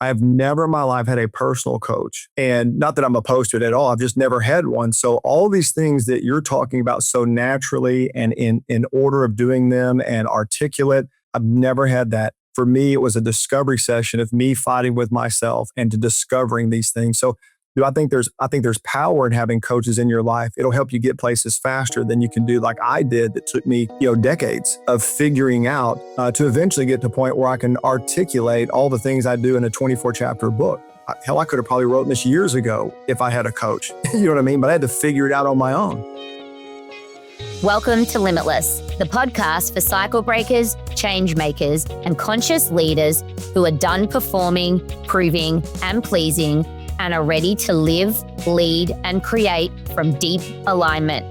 I have never in my life had a personal coach. And not that I'm opposed to it at all. I've just never had one. So all these things that you're talking about so naturally and in order of doing them and articulate, I've never had that. For me, it was a discovery session of me fighting with myself and to discovering these things. So I think there's power in having coaches in your life. It'll help you get places faster than you can do like I did. That took me, decades of figuring out to eventually get to a point where I can articulate all the things I do in a 24 chapter book. Hell, I could have probably written this years ago if I had a coach. You know what I mean? But I had to figure it out on my own. Welcome to Limitless, the podcast for cycle breakers, change makers, and conscious leaders who are done performing, proving, and pleasing, and are ready to live, lead, and create from deep alignment.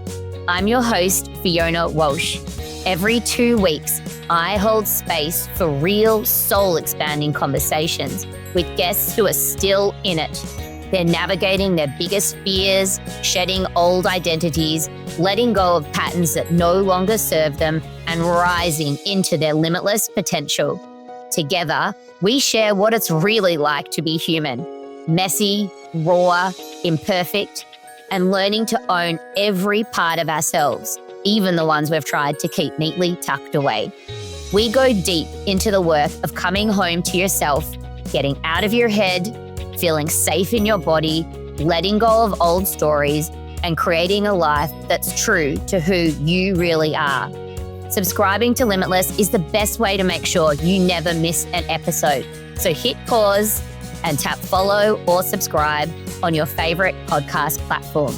I'm your host, Fiona Walsh. Every 2 weeks, I hold space for real soul-expanding conversations with guests who are still in it. They're navigating their biggest fears, shedding old identities, letting go of patterns that no longer serve them, and rising into their limitless potential. Together, we share what it's really like to be human. Messy, raw, imperfect, and learning to own every part of ourselves, even the ones we've tried to keep neatly tucked away. We go deep into the work of coming home to yourself, getting out of your head, feeling safe in your body, letting go of old stories, and creating a life that's true to who you really are. Subscribing to Limitless is the best way to make sure you never miss an episode. So hit pause and tap follow or subscribe on your favorite podcast platform.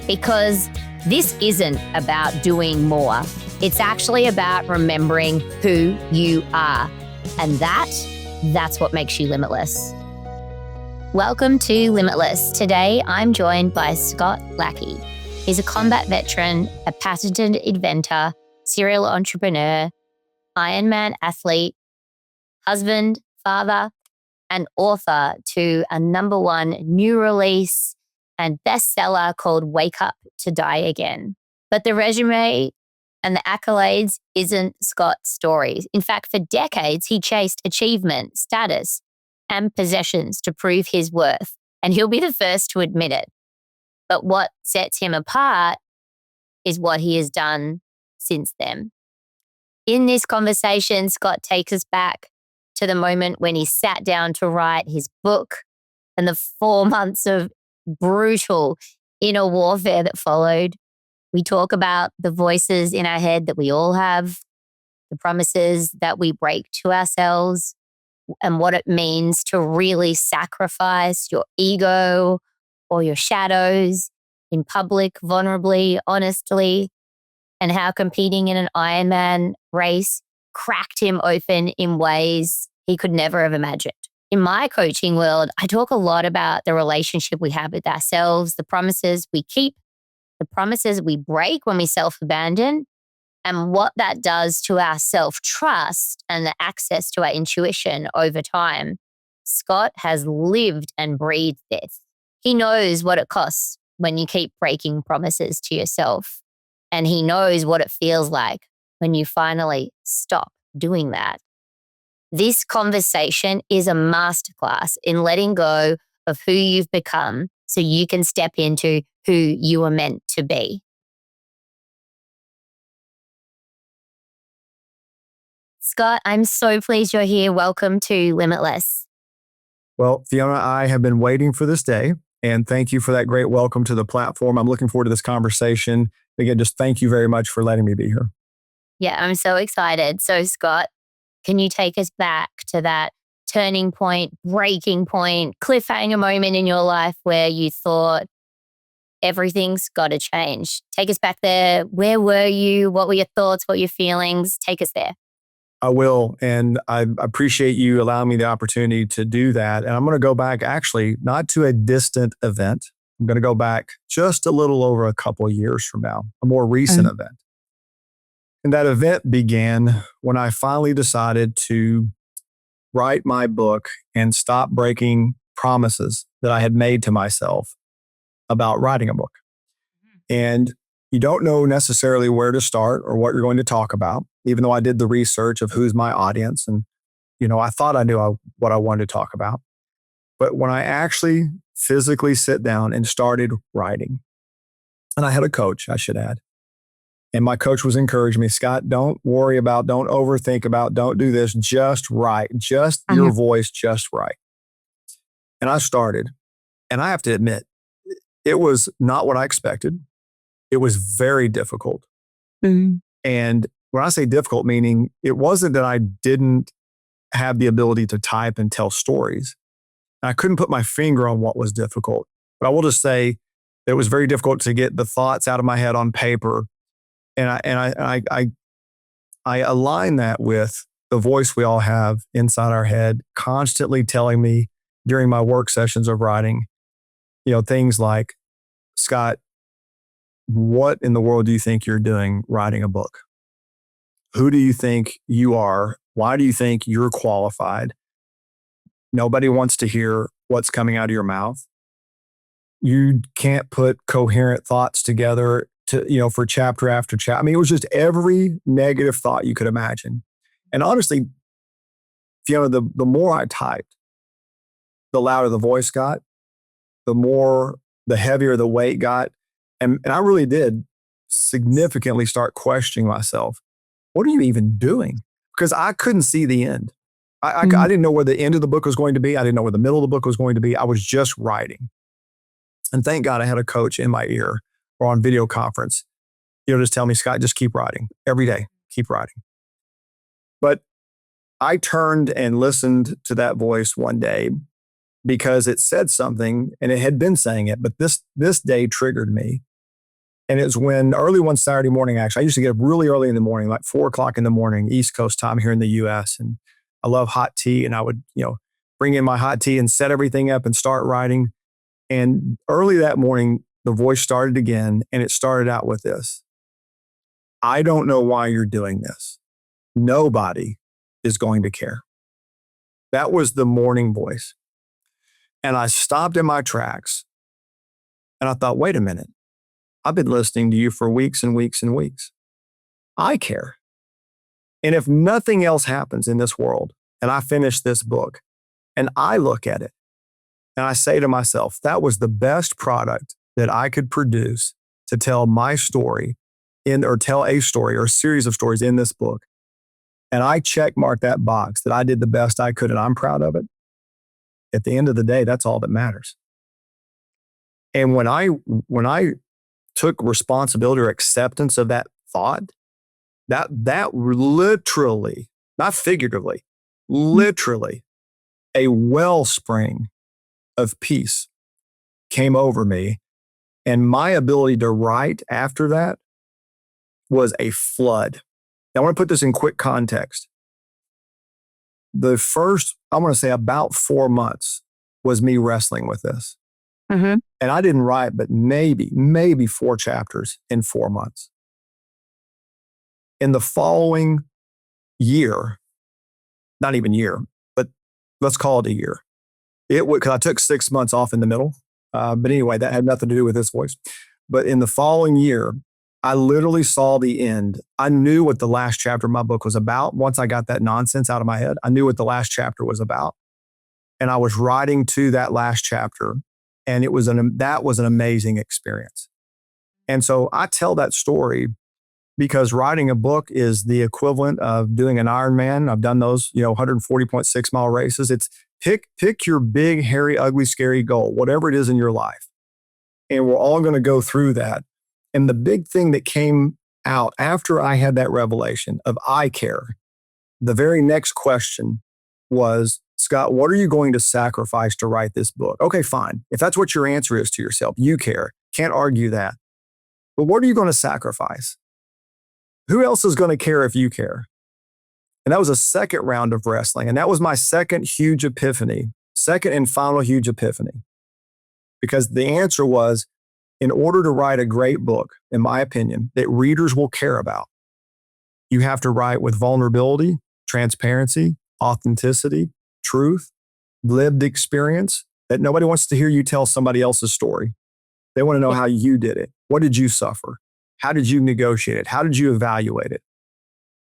Because this isn't about doing more. It's actually about remembering who you are. And that's what makes you limitless. Welcome to Limitless. Today, I'm joined by Scott Lackey. He's a combat veteran, a patented inventor, serial entrepreneur, Ironman athlete, husband, father, and author to a #1 new release and bestseller called Wake Up to Die Again. But the resume and the accolades isn't Scott's story. In fact, for decades, he chased achievement, status, and possessions to prove his worth, and he'll be the first to admit it. But what sets him apart is what he has done since then. In this conversation, Scott takes us back to the moment when he sat down to write his book and the 4 months of brutal inner warfare that followed. We talk about the voices in our head that we all have, the promises that we break to ourselves, and what it means to really sacrifice your ego or your shadows in public, vulnerably, honestly, and how competing in an Ironman race cracked him open in ways he could never have imagined. In my coaching world, I talk a lot about the relationship we have with ourselves, the promises we keep, the promises we break when we self-abandon, and what that does to our self-trust and the access to our intuition over time. Scott has lived and breathed this. He knows what it costs when you keep breaking promises to yourself. And he knows what it feels like when you finally stop doing that. This conversation is a masterclass in letting go of who you've become so you can step into who you are meant to be. Scott, I'm so pleased you're here. Welcome to Limitless. Well, Fiona, I have been waiting for this day, and thank you for that great welcome to the platform. I'm looking forward to this conversation. Again, just thank you very much for letting me be here. Yeah, I'm so excited. So, Scott, can you take us back to that turning point, breaking point, cliffhanger moment in your life where you thought everything's got to change? Take us back there. Where were you? What were your thoughts? What were your feelings? Take us there. I will. And I appreciate you allowing me the opportunity to do that. And I'm going to go back actually not to a distant event. I'm going to go back just a little over a couple of years from now, a more recent event. And that event began when I finally decided to write my book and stop breaking promises that I had made to myself about writing a book. And you don't know necessarily where to start or what you're going to talk about, even though I did the research of who's my audience. And, I thought I knew what I wanted to talk about. But when I actually physically sit down and started writing, and I had a coach, I should add, and my coach was encouraging me, Scott, don't worry about, don't overthink about, don't do this, just write, just your voice, just write. And I started, and I have to admit, it was not what I expected. It was very difficult. Mm-hmm. And when I say difficult, meaning it wasn't that I didn't have the ability to type and tell stories. I couldn't put my finger on what was difficult, but I will just say it was very difficult to get the thoughts out of my head on paper. And I align that with the voice we all have inside our head, constantly telling me during my work sessions of writing, things like, Scott, what in the world do you think you're doing writing a book? Who do you think you are? Why do you think you're qualified? Nobody wants to hear what's coming out of your mouth. You can't put coherent thoughts together for chapter after chapter. I mean, it was just every negative thought you could imagine. And honestly, Fiona, the more I typed, the louder the voice got, the heavier the weight got. And I really did significantly start questioning myself. What are you even doing? Because I couldn't see the end. I didn't know where the end of the book was going to be. I didn't know where the middle of the book was going to be. I was just writing. And thank God I had a coach in my ear or on video conference, just tell me, Scott, just keep writing every day, keep writing. But I turned and listened to that voice one day because it said something, and it had been saying it, but this day triggered me. And it's when early one Saturday morning, actually, I used to get up really early in the morning, like 4:00 in the morning, East Coast time here in the US. And I love hot tea. And I would, bring in my hot tea and set everything up and start writing. And early that morning, the voice started again. And it started out with this: I don't know why you're doing this. Nobody is going to care. That was the morning voice. And I stopped in my tracks and I thought, wait a minute. I've been listening to you for weeks and weeks and weeks. I care. And if nothing else happens in this world and I finish this book and I look at it and I say to myself, that was the best product that I could produce to tell my story or tell a story or a series of stories in this book. And I check mark that box that I did the best I could and I'm proud of it. At the end of the day, that's all that matters. And when I took responsibility or acceptance of that thought, that literally, not figuratively, literally, a wellspring of peace came over me. And my ability to write after that was a flood. Now, I want to put this in quick context. The first, I want to say about 4 months was me wrestling with this. Mm-hmm. And I didn't write, but maybe 4 chapters in 4 months. In the following year, not even year, but let's call it a year. Because I took 6 months off in the middle. But anyway, that had nothing to do with this voice. But in the following year, I literally saw the end. I knew what the last chapter of my book was about. Once I got that nonsense out of my head, I knew what the last chapter was about. And I was writing to that last chapter. And that was an amazing experience. And so I tell that story because writing a book is the equivalent of doing an Ironman. I've done those, 140.6 mile races. It's pick your big, hairy, ugly, scary goal, whatever it is in your life. And we're all going to go through that. And the big thing that came out after I had that revelation of I care, the very next question was, Scott, what are you going to sacrifice to write this book? Okay, fine. If that's what your answer is to yourself, you care. Can't argue that. But what are you going to sacrifice? Who else is going to care if you care? And that was a second round of wrestling. And that was my second and final huge epiphany. Because the answer was, in order to write a great book, in my opinion, that readers will care about, you have to write with vulnerability, transparency, authenticity, truth, lived experience, that nobody wants to hear you tell somebody else's story. They want to know how you did it. What did you suffer? How did you negotiate it? How did you evaluate it?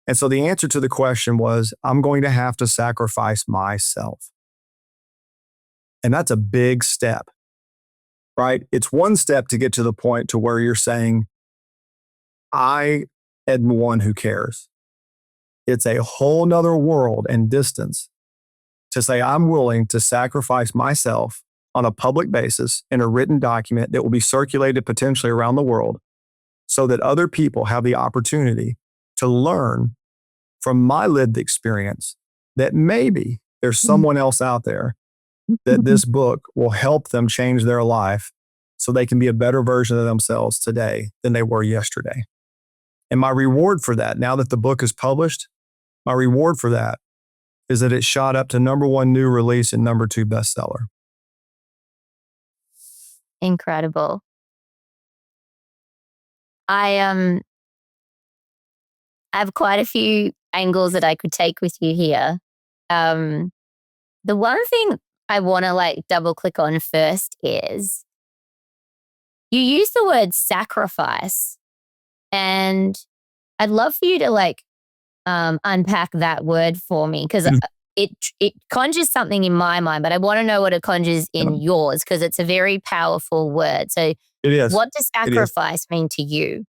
And so the answer to the question was, I'm going to have to sacrifice myself. And that's a big step, right? It's one step to get to the point to where you're saying, I am one who cares. It's a whole nother world and distance to say, I'm willing to sacrifice myself on a public basis in a written document that will be circulated potentially around the world so that other people have the opportunity to learn from my lived experience that maybe there's someone else out there that this book will help them change their life so they can be a better version of themselves today than they were yesterday. And my reward for that, now that the book is published, my reward for that is that it shot up to #1 new release and #2 bestseller. Incredible. I have quite a few angles that I could take with you here. The one thing I want to double click on first is you use the word sacrifice, and I'd love for you to unpack that word for me, because it conjures something in my mind, but I want to know what it conjures in yours, because it's a very powerful word. So It is. what does sacrifice mean to you?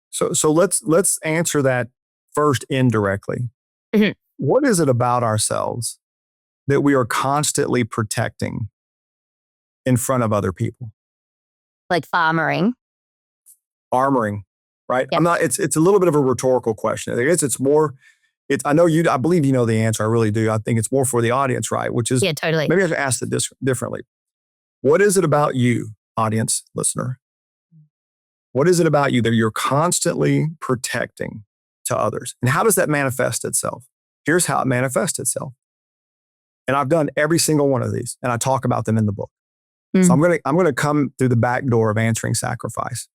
So let's answer that first indirectly. Mhm. What is it about ourselves that we are constantly protecting in front of other people? Like farmering. Armoring, right? Yep. It's a little bit of a rhetorical question. I guess it's more, I believe you know the answer. I really do. I think it's more for the audience, right? Which is, Yeah, totally. maybe I should ask it differently. What is it about you, audience, listener? What is it about you that you're constantly protecting to others? And how does that manifest itself? Here's how it manifests itself. And I've done every single one of these, and I talk about them in the book. So I'm gonna come through the back door of answering sacrifice.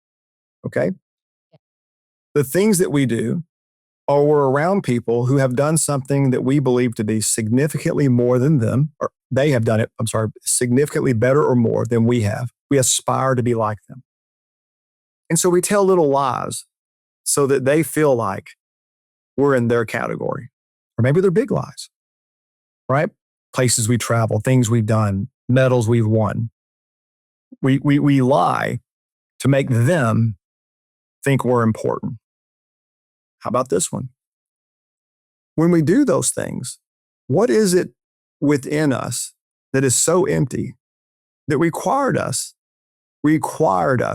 Okay? The things that we do are we're around people who have done something that we believe to be significantly more than them, or they have done it, significantly better or more than we have. We aspire to be like them. And so we tell little lies so that they feel like we're in their category. Or maybe they're big lies, right? Places we travel, things we've done, medals we've won. We lie to make them think we're important. How about this one? When we do those things, what is it within us that is so empty that required us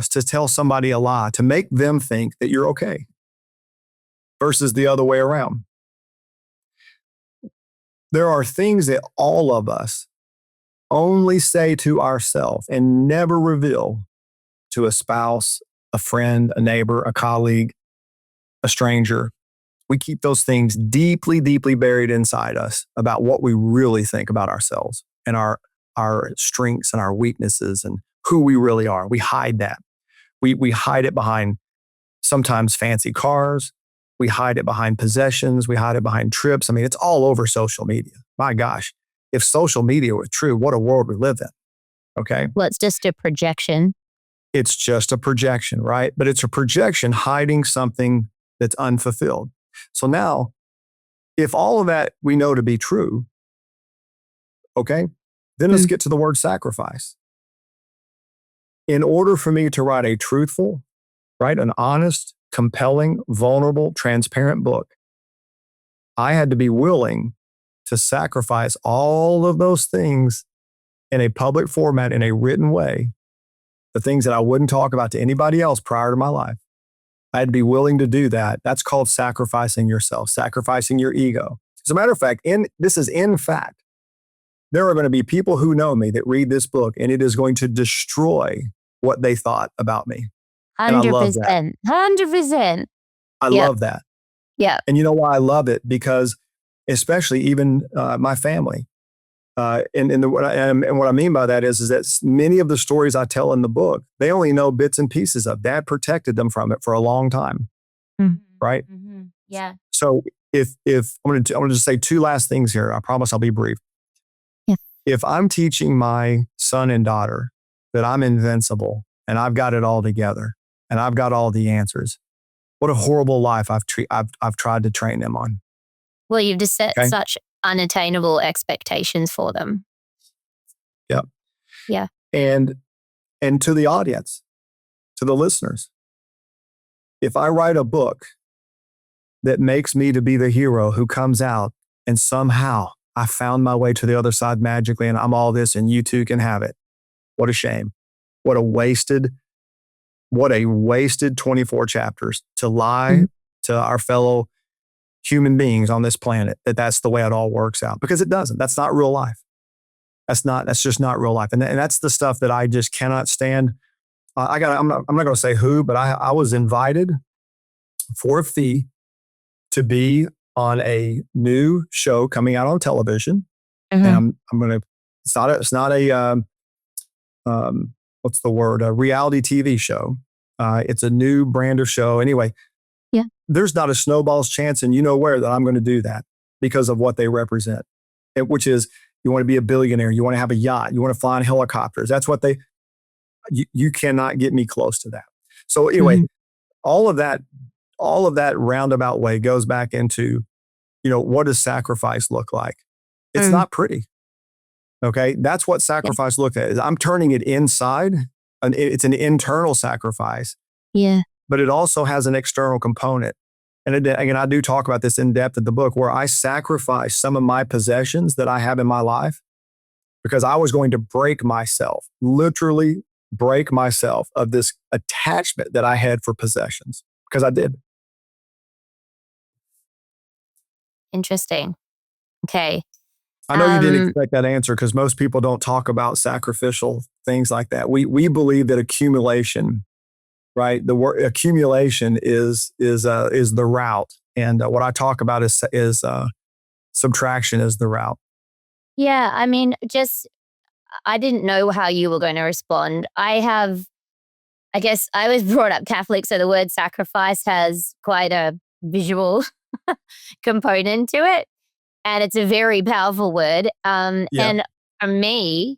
to tell somebody a lie to make them think that you're okay versus the other way around? There are things that all of us only say to ourselves and never reveal to a spouse, a friend, a neighbor, a colleague, a stranger. We keep those things deeply, deeply buried inside us about what we really think about ourselves and our strengths and our weaknesses and who we really are. We hide that. We hide it behind sometimes fancy cars. We hide it behind possessions. We hide it behind trips. I mean, it's all over social media. My gosh, if social media were true, what a world we live in. Okay. Well, it's just a projection. It's just a projection, right? But it's a projection hiding something that's unfulfilled. So now, if all of that we know to be true, okay, then let's get to the word sacrifice. In order for me to write a truthful, right, an honest, compelling, vulnerable, transparent book, I had to be willing to sacrifice all of those things in a public format, in a written way, the things that I wouldn't talk about to anybody else prior to my life. I had to be willing to do that. That's called sacrificing yourself, sacrificing your ego. As a matter of fact, this is in fact, there are going to be people who know me that read this book, and it is going to destroy what they thought about me. 100%. And I love that. 100%. I love that. Yeah. And you know why I love it? Because especially even my family. What I mean by that is that many of the stories I tell in the book, they only know bits and pieces of. Dad protected them from it for a long time, right? Mm-hmm. Yeah. So if I'm going to just say two last things here, I promise I'll be brief. Yeah. If I'm teaching my son and daughter that I'm invincible and I've got it all together and I've got all the answers, what a horrible life I've tried to train them on. Well, you've just set such unattainable expectations for them. Yeah. Yeah. And to the audience, to the listeners, if I write a book that makes me to be the hero who comes out and somehow I found my way to the other side magically and I'm all this and you too can have it. What a shame. What a wasted 24 chapters to lie to our fellow human beings on this planet that's the way it all works out, because it doesn't. That's not real life. That's just not real life. And that's the stuff that I just cannot stand. I'm not going to say who, but I was invited for a fee to be on a new show coming out on television. And I'm going to, it's not a, what's the word? A reality TV show. It's a new brand of show. Anyway, there's not a snowball's chance, and you know where, that I'm going to do that because of what they represent, which is you want to be a billionaire, you want to have a yacht, you want to fly in helicopters. That's what you cannot get me close to that. So anyway, all of that roundabout way goes back into, what does sacrifice look like? It's not pretty. Okay. That's what sacrifice looks at. I'm turning it inside, and it's an internal sacrifice. Yeah. But it also has an external component. And again, I do talk about this in depth in the book, where I sacrifice some of my possessions that I have in my life because I was going to break myself, literally break myself of this attachment that I had for possessions, because I did. Interesting. Okay. I know you didn't expect that answer, because most people don't talk about sacrificial things like that. We believe that accumulation, right? The word accumulation is the route, and what I talk about is subtraction is the route. Yeah, I mean, I didn't know how you were going to respond. I guess I was brought up Catholic, so the word sacrifice has quite a visual component to it, and it's a very powerful word. And for me,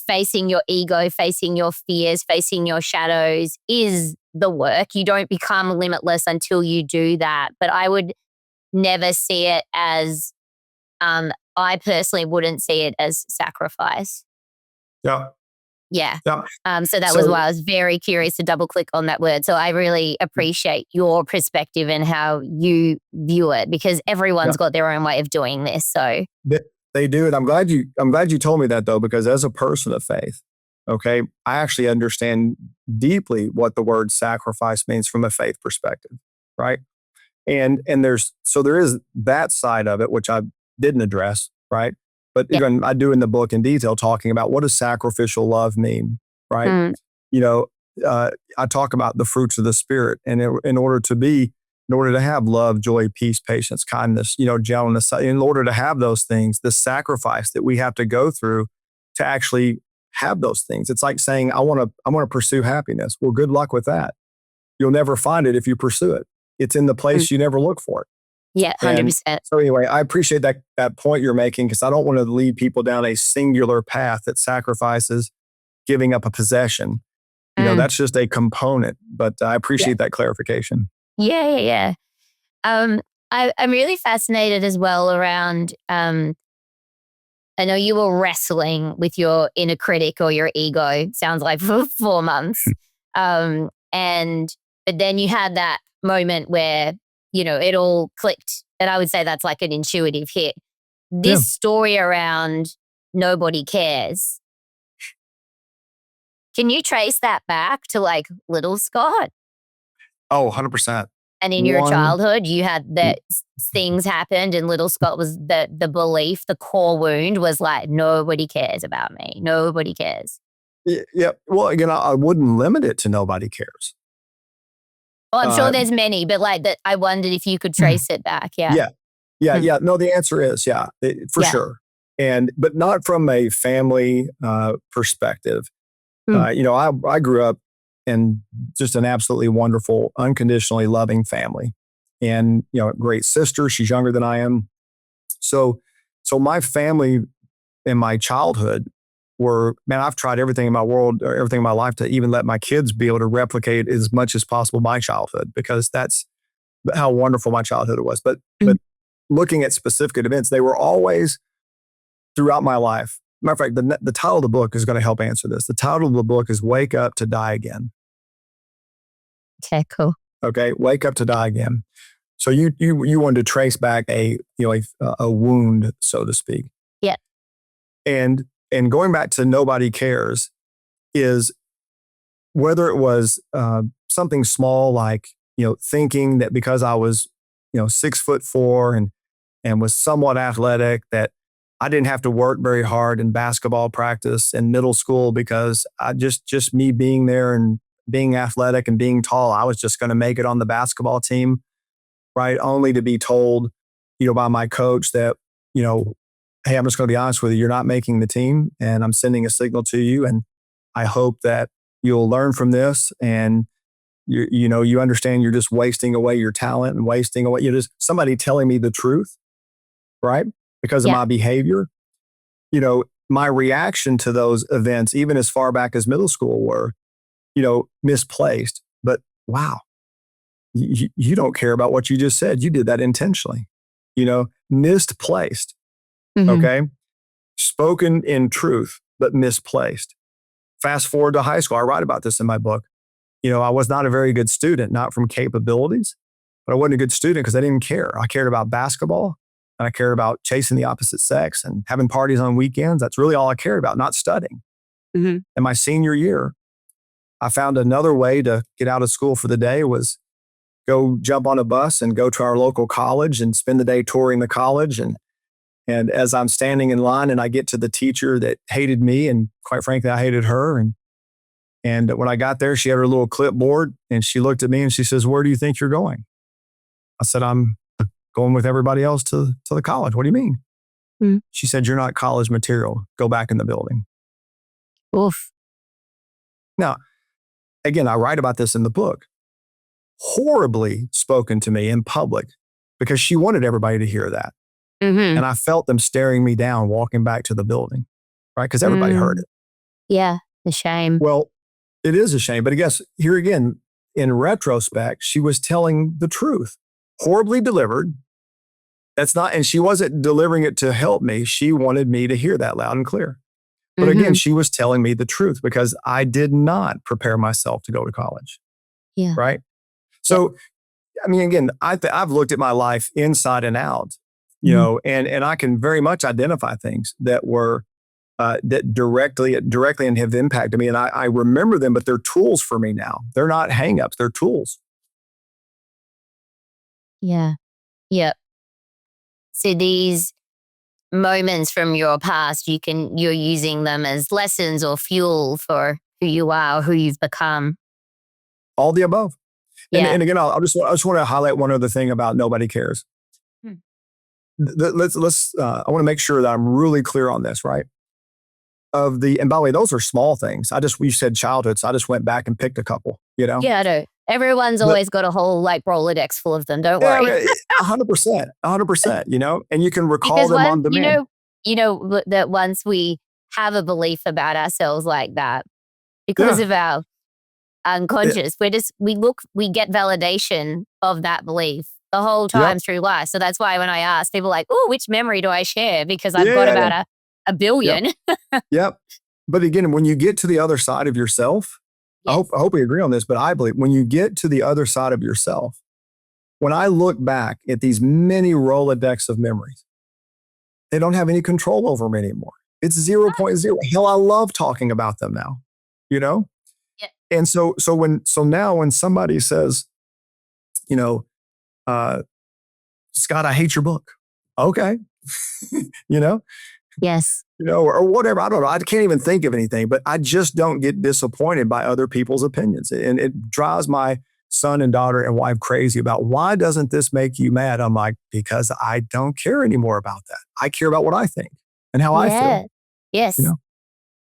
facing your ego, facing your fears, facing your shadows is the work. You don't become limitless until you do that. But I would never see it as, I personally wouldn't see it as sacrifice. Yeah. Yeah. So that was why I was very curious to double click on that word. So I really appreciate your perspective and how you view it, because everyone's got their own way of doing this. So they do. And I'm glad you told me that, though, because as a person of faith, okay, I actually understand deeply what the word sacrifice means from a faith perspective. Right. And there is that side of it, which I didn't address. Right. But even I do in the book in detail, talking about what does sacrificial love mean, right? I talk about the fruits of the Spirit, and in order to have love, joy, peace, patience, kindness, gentleness, in order to have those things, the sacrifice that we have to go through to actually have those things. It's like saying, I want to pursue happiness. Well, good luck with that. You'll never find it if you pursue it. It's in the place you never look for it. Yeah, 100%. So anyway, I appreciate that point you're making, because I don't want to lead people down a singular path that sacrifices giving up a possession. That's just a component, but I appreciate that clarification. Yeah. I'm really fascinated as well around, I know you were wrestling with your inner critic or your ego, sounds like, for 4 months. But then you had that moment where it all clicked. And I would say that's like an intuitive hit. This story around nobody cares. Can you trace that back to like little Scott? Oh, 100%. And in your childhood, you had that things happened, and little Scott was the belief, the core wound was like, nobody cares about me. Nobody cares. Yeah. Well, again, I wouldn't limit it to nobody cares. Well, I'm sure there's many, but like that, I wondered if you could trace it back. Yeah. No, the answer is for sure. But not from a family perspective. I grew up in just an absolutely wonderful, unconditionally loving family, and great sister. She's younger than I am. So my family in my childhood I've tried everything in my world, or everything in my life, to even let my kids be able to replicate as much as possible my childhood, because that's how wonderful my childhood was. But looking at specific events, they were always throughout my life, Matter of fact, the title of the book is going to help answer this. The title of the book is Wake Up to Die Again. Okay, cool. Okay, Wake Up to Die Again. So you wanted to trace back a wound, so to speak. Yeah. And going back to Nobody Cares is whether it was something small like, thinking that because I was, 6'4" and was somewhat athletic, that I didn't have to work very hard in basketball practice in middle school because I just me being there and being athletic and being tall, I was just going to make it on the basketball team, right? Only to be told, by my coach that, hey, I'm just going to be honest with you, you're not making the team, and I'm sending a signal to you, and I hope that you'll learn from this, and you understand you're just wasting away your talent and wasting away. You're just somebody telling me the truth, right? Because of my behavior. My reaction to those events, even as far back as middle school, were, misplaced. But wow, you don't care about what you just said. You did that intentionally, misplaced. Mm-hmm. Okay. Spoken in truth, but misplaced. Fast forward to high school. I write about this in my book. I was not a very good student, not from capabilities, but I wasn't a good student because I didn't care. I cared about basketball, and I cared about chasing the opposite sex and having parties on weekends. That's really all I cared about, not studying. Mm-hmm. In my senior year, I found another way to get out of school for the day was go jump on a bus and go to our local college and spend the day touring the college. And as I'm standing in line and I get to the teacher that hated me, and quite frankly, I hated her. And when I got there, she had her little clipboard and she looked at me and she says, "Where do you think you're going?" I said, "I'm going with everybody else to the college." "What do you mean?" Mm-hmm. She said, "You're not college material. Go back in the building." Oof. Now, again, I write about this in the book. Horribly spoken to me in public because she wanted everybody to hear that. Mm-hmm. And I felt them staring me down walking back to the building, right? Because everybody heard it. Yeah, the shame. Well, it is a shame. But I guess here again, in retrospect, she was telling the truth, horribly delivered. And she wasn't delivering it to help me. She wanted me to hear that loud and clear. But again, she was telling me the truth because I did not prepare myself to go to college. Yeah. Right. So, I mean, again, I've looked at my life inside and out, and I can very much identify things that were that directly and have impacted me. And I remember them, but they're tools for me now. They're not hangups, they're tools. Yeah. Yep. So these moments from your past, you're using them as lessons or fuel for who you are, or who you've become. All the above. Yeah. And again, I just want to highlight one other thing about Nobody Cares. I want to make sure that I'm really clear on this, right? And by the way, those are small things. You said childhood, so I just went back and picked a couple, Yeah, I know. Everyone's always got a whole Rolodex full of them. Don't worry. 100%, and you can recall them on demand. That once we have a belief about ourselves like that, because of our unconscious, we get validation of that belief the whole time through life. So that's why when I ask people like, "Oh, which memory do I share?" Because I've got about a billion. Yep. But again, when you get to the other side of yourself, I hope we agree on this, but I believe when you get to the other side of yourself, when I look back at these many Rolodex of memories, they don't have any control over me anymore. It's 0.0. Hell, I love talking about them now, Yeah. And so now when somebody says, "Scott, I hate your book." Okay. Yes. Or whatever. I don't know. I can't even think of anything, but I just don't get disappointed by other people's opinions. And it drives my son and daughter and wife crazy about, why doesn't this make you mad? I'm like, because I don't care anymore about that. I care about what I think and how I feel. Yes.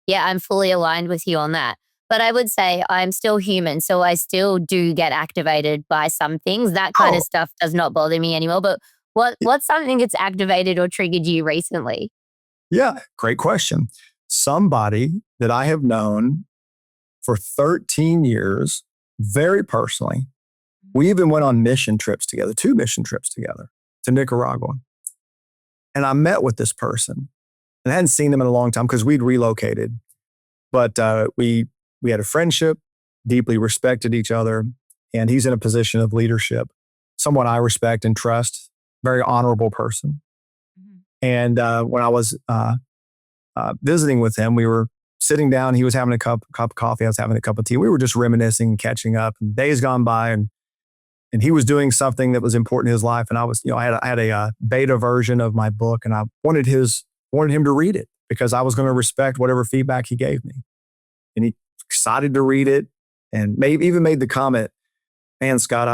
Yeah, I'm fully aligned with you on that. But I would say I'm still human, so I still do get activated by some things. That kind of stuff does not bother me anymore. But what's something that's activated or triggered you recently? Yeah, great question. Somebody that I have known for 13 years, very personally. We even went on mission trips together, 2 mission trips together to Nicaragua. And I met with this person And I hadn't seen him in a long time because we'd relocated. But we had a friendship, deeply respected each other, and he's in a position of leadership, someone I respect and trust, very honorable person. Mm-hmm. And when I was visiting with him, we were sitting down. He was having a cup of coffee. I was having a cup of tea. We were just reminiscing and catching up. And days gone by, and he was doing something that was important in his life. And I was, I had a beta version of my book, and I wanted him to read it because I was going to respect whatever feedback he gave me. And he excited to read it, and maybe even made the comment, "Man, Scott,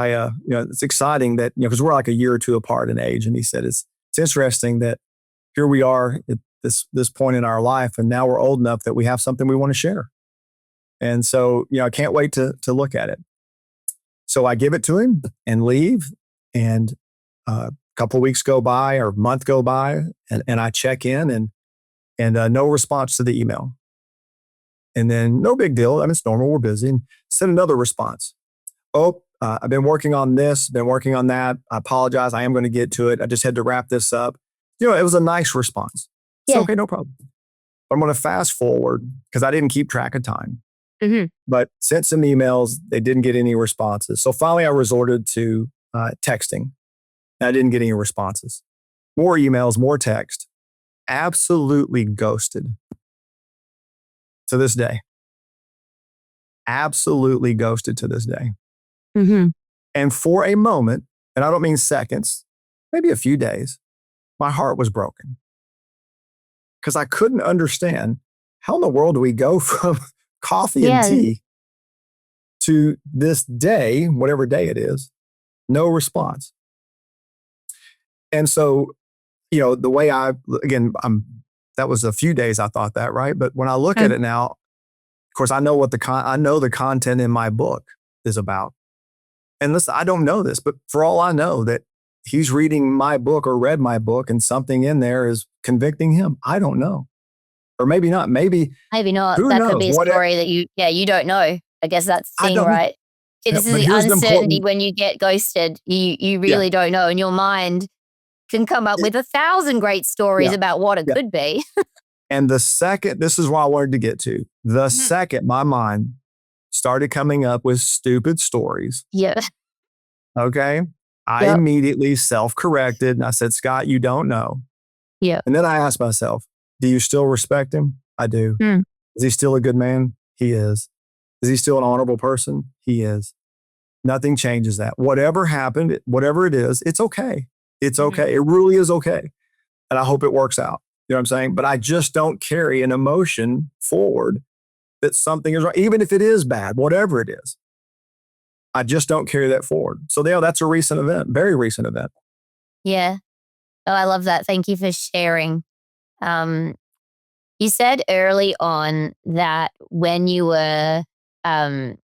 it's exciting that, because we're like a year or two apart in age." And he said, it's interesting that here we are at this point in our life, and now we're old enough that we have something we want to share. And so, I can't wait to look at it. So I give it to him and leave, and a couple of weeks go by or a month go by, and I check in, and no response to the email. And then no big deal. I mean, it's normal. We're busy. And send another response. I've been working on this, been working on that. I apologize. I am going to get to it. I just had to wrap this up. It was a nice response. It's okay, no problem. But I'm going to fast forward because I didn't keep track of time. Mm-hmm. But sent some emails. They didn't get any responses. So finally I resorted to texting. I didn't get any responses. More emails, more text. Absolutely ghosted. To this day. Absolutely ghosted to this day. Mm-hmm. And for a moment, and I don't mean seconds, maybe a few days, my heart was broken. Because I couldn't understand how in the world do we go from coffee and tea to this day, whatever day it is, no response. And so, the way that was a few days I thought that, right? But when I look at it now, of course, I know the content in my book is about. And listen, I don't know this, but for all I know that he's reading my book or read my book and something in there is convicting him. I don't know. Or maybe not. Maybe not. That could be a story that you don't know. I guess that's the thing, right? This is the uncertainty when you get ghosted. You really don't know. And your mind can come up with 1,000 great stories about what it could be. And the second, this is what I wanted to get to. The second my mind started coming up with stupid stories. Yeah. Okay. I immediately self-corrected and I said, "Scott, you don't know." Yeah. And then I asked myself, do you still respect him? I do. Is he still a good man? He is. Is he still an honorable person? He is. Nothing changes that. Whatever happened, whatever it is, it's okay. It's okay. It really is okay. And I hope it works out. You know what I'm saying? But I just don't carry an emotion forward that something is wrong, even if it is bad, whatever it is. I just don't carry that forward. So that's a recent event, very recent event. Yeah. Oh, I love that. Thank you for sharing. You said early on that when you were the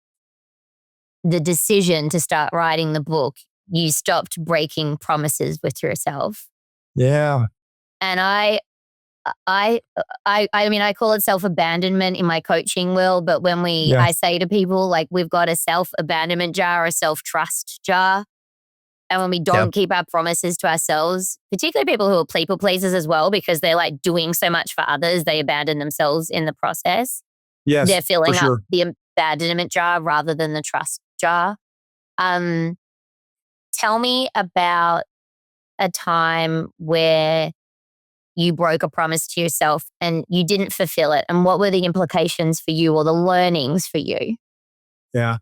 decision to start writing the book, you stopped breaking promises with yourself. Yeah. And I mean, I call it self-abandonment in my coaching world, but when I say to people, like, we've got a self-abandonment jar, a self-trust jar. And when we don't keep our promises to ourselves, particularly people who are people pleasers as well, because they're like doing so much for others, they abandon themselves in the process. Yes, they're filling up the abandonment jar rather than the trust jar. Tell me about a time where you broke a promise to yourself and you didn't fulfill it. And what were the implications for you or the learnings for you? Yeah.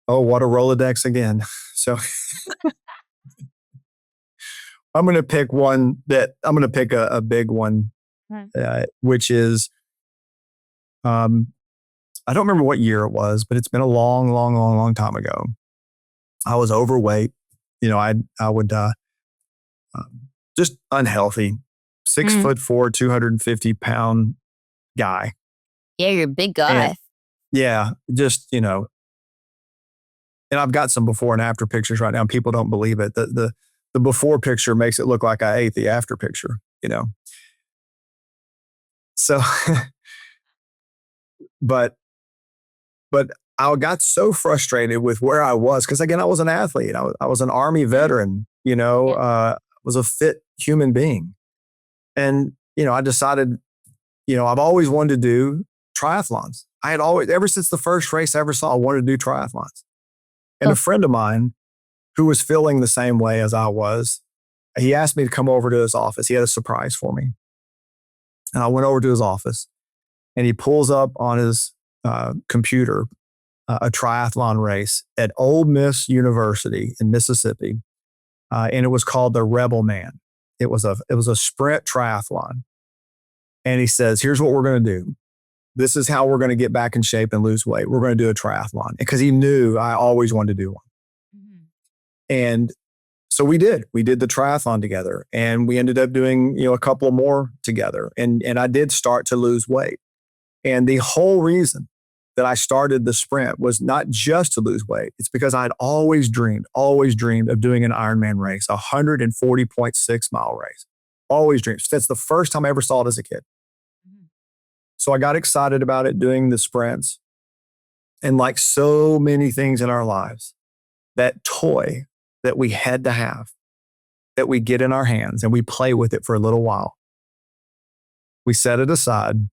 Oh, what a Rolodex again. So I'm going to pick a big one, which is, I don't remember what year it was, but it's been a long time ago. I was overweight. I would, just unhealthy, 6'4", 250 pound guy. Yeah, you're a big guy. And, just, and I've got some before and after pictures right now. And people don't believe it. The before picture makes it look like I ate the after picture, So, but I got so frustrated with where I was because, again, I was an athlete. I was an Army veteran. Was a fit human being, and I decided, I've always wanted to do triathlons. I had always, ever since the first race I ever saw, I wanted to do triathlons. And a friend of mine who was feeling the same way as I was, he asked me to come over to his office. He had a surprise for me. And I went over to his office and he pulls up on his computer a triathlon race at Ole Miss University in Mississippi. And it was called the Rebel Man. It was a sprint triathlon. And he says, here's what we're going to do. This is how we're going to get back in shape and lose weight. We're going to do a triathlon, because he knew I always wanted to do one. Mm-hmm. And so we did the triathlon together, and we ended up doing, a couple more together. And I did start to lose weight. And the whole reason that I started the sprint was not just to lose weight. It's because I had always dreamed of doing an Ironman race, a 140.6 mile race. Always dreamed. That's the first time I ever saw it as a kid. Mm-hmm. So I got excited about it, doing the sprints. And like so many things in our lives, that toy that we had to have, that we get in our hands and we play with it for a little while, we set it aside.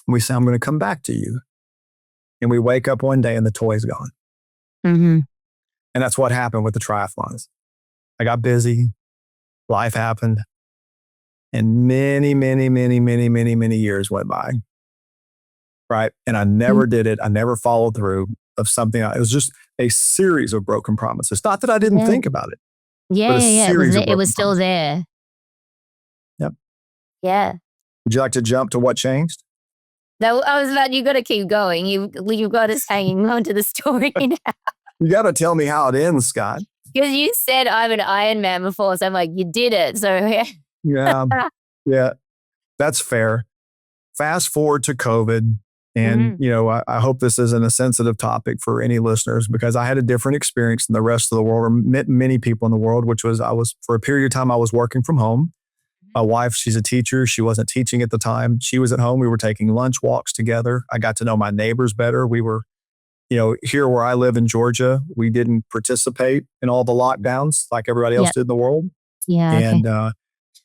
We say, I'm going to come back to you. And we wake up one day and the toy's gone. Mm-hmm. And that's what happened with the triathlons. I got busy. Life happened. And many, many, many, many, many, many years went by. Right. And I never did it. I never followed through of something. It was just a series of broken promises. Not that I didn't think about it. Yeah. It was still there. Yep. Yeah. Would you like to jump to what changed? No, I was about, you got to keep going. You've got us hanging on to the story now. You got to tell me how it ends, Scott. Because you said I'm an Iron Man before, so I'm like, you did it. So yeah, that's fair. Fast forward to COVID. And, I hope this isn't a sensitive topic for any listeners, because I had a different experience than the rest of the world, or many people in the world, which was for a period of time, I was working from home. My wife, she's a teacher. She wasn't teaching at the time. She was at home. We were taking lunch walks together. I got to know my neighbors better. We were, here where I live in Georgia, we didn't participate in all the lockdowns like everybody else did in the world. Yeah. And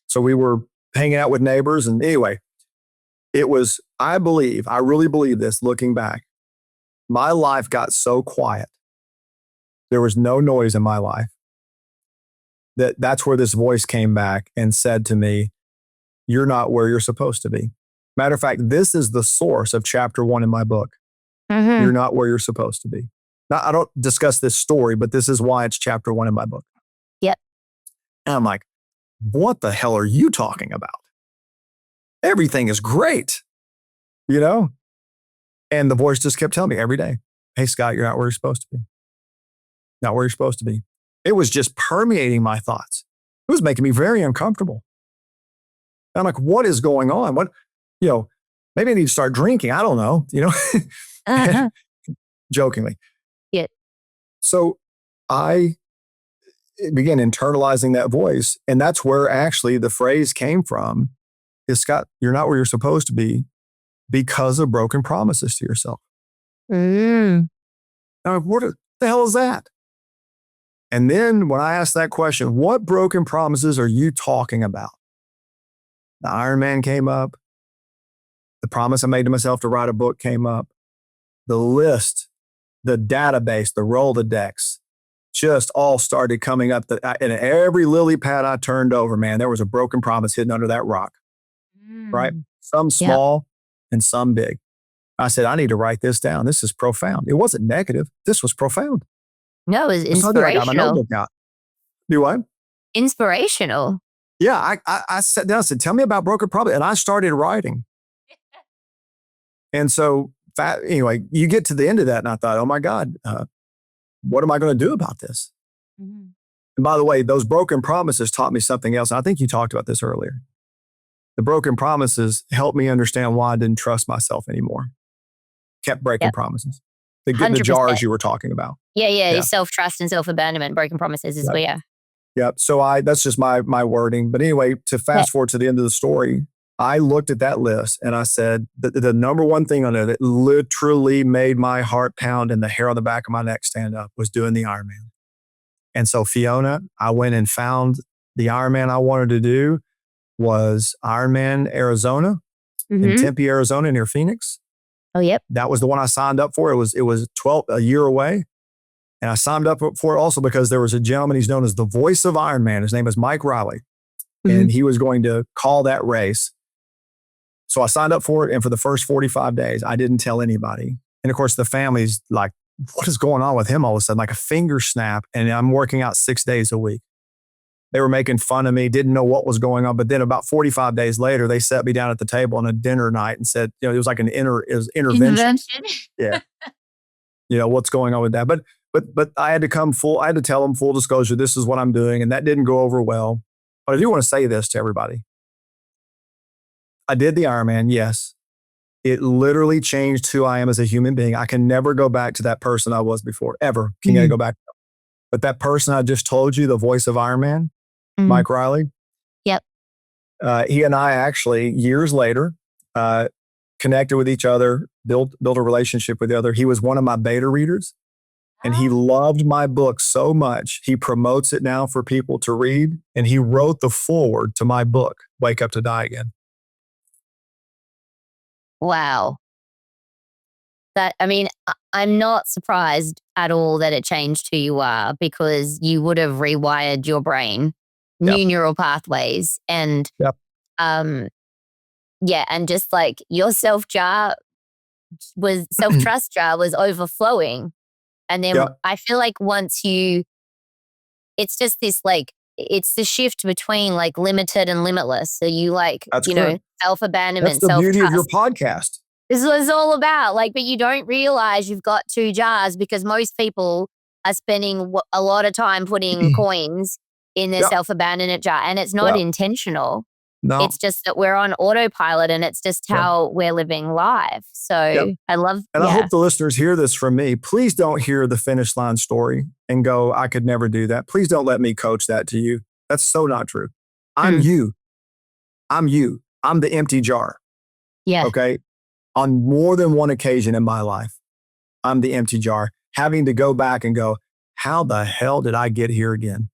so we were hanging out with neighbors. And anyway, it was, I really believe this looking back, my life got so quiet. There was no noise in my life. That's where this voice came back and said to me, you're not where you're supposed to be. Matter of fact, this is the source of chapter 1 in my book. Mm-hmm. You're not where you're supposed to be. Now, I don't discuss this story, but this is why it's chapter 1 in my book. Yep. And I'm like, what the hell are you talking about? Everything is great, And the voice just kept telling me every day, hey, Scott, you're not where you're supposed to be. Not where you're supposed to be. It was just permeating my thoughts. It was making me very uncomfortable. And I'm like, what is going on? What, maybe I need to start drinking. I don't know, uh-huh. Jokingly. Yeah. So I began internalizing that voice. And that's where actually the phrase came from, is Scott, you're not where you're supposed to be because of broken promises to yourself. Now, what the hell is that? And then when I asked that question, what broken promises are you talking about? The Iron Man came up. The promise I made to myself to write a book came up. The list, the database, the Rolodex, just all started coming up. And every lily pad I turned over, man, there was a broken promise hidden under that rock, right? Some small and some big. I said, I need to write this down. This is profound. It wasn't negative. This was profound. No, it was inspirational. I got my notebook out. Do what? Inspirational. Yeah, I sat down and said, tell me about broken promise. And I started writing. And so, anyway, you get to the end of that and I thought, oh my God, what am I going to do about this? Mm-hmm. And by the way, those broken promises taught me something else. I think you talked about this earlier. The broken promises helped me understand why I didn't trust myself anymore. Kept breking promises. The 100%. jars you were talking about. Yeah. Self-trust and self-abandonment, broken promises is Yep. So that's just my wording. But anyway, to fast forward to the end of the story, I looked at that list and I said, the number one thing on there that literally made my heart pound and the hair on the back of my neck stand up was doing the Ironman. And so Fiona, I went and found the Ironman I wanted to do. was Ironman, Arizona, in Tempe, Arizona, near Phoenix. Oh, yep. That was the one I signed up for. It was a year away. And I signed up for it also because there was a gentleman, he's known as the voice of Ironman. His name is Mike Riley. And he was going to call that race. So I signed up for it. And for the first 45 days, I didn't tell anybody. And of course, the family's like, what is going on with him all of a sudden? Like a finger snap. And I'm working out 6 days a week. They were making fun of me, didn't know what was going on. But then about 45 days later, they set me down at the table on a dinner night and said, it was like it was intervention. Yeah. What's going on with that? But I had to I had to tell them full disclosure, this is what I'm doing. And that didn't go over well. But I do want to say this to everybody. I did the Ironman, yes. It literally changed who I am as a human being. I can never go back to that person I was before, ever. Can I go back? But that person I just told you, the voice of Ironman, Mike Riley. Yep. He and I actually, years later, connected with each other, built a relationship with the other. He was one of my beta readers. And he loved my book so much, he promotes it now for people to read. And he wrote the foreword to my book, Wake Up to Die Again. Wow. I'm not surprised at all that it changed who you are, because you would have rewired your brain, new neural pathways. And and just like your self-trust jar was overflowing. And then I feel like it's just this it's the shift between like limited and limitless. So you self-abandonment, self-trust. That's the beauty of your podcast. This is what it's all about. But you don't realize you've got 2 jars, because most people are spending a lot of time putting coins in their self-abandonment jar, and it's not intentional. No. It's just that we're on autopilot, and it's just how we're living life. So I love. And I hope the listeners hear this from me. Please don't hear the finish line story and go, I could never do that. Please don't let me coach that to you. That's so not true. I'm you. I'm you. I'm the empty jar. Yeah. Okay. On more than one occasion in my life, I'm the empty jar, having to go back and go, how the hell did I get here again?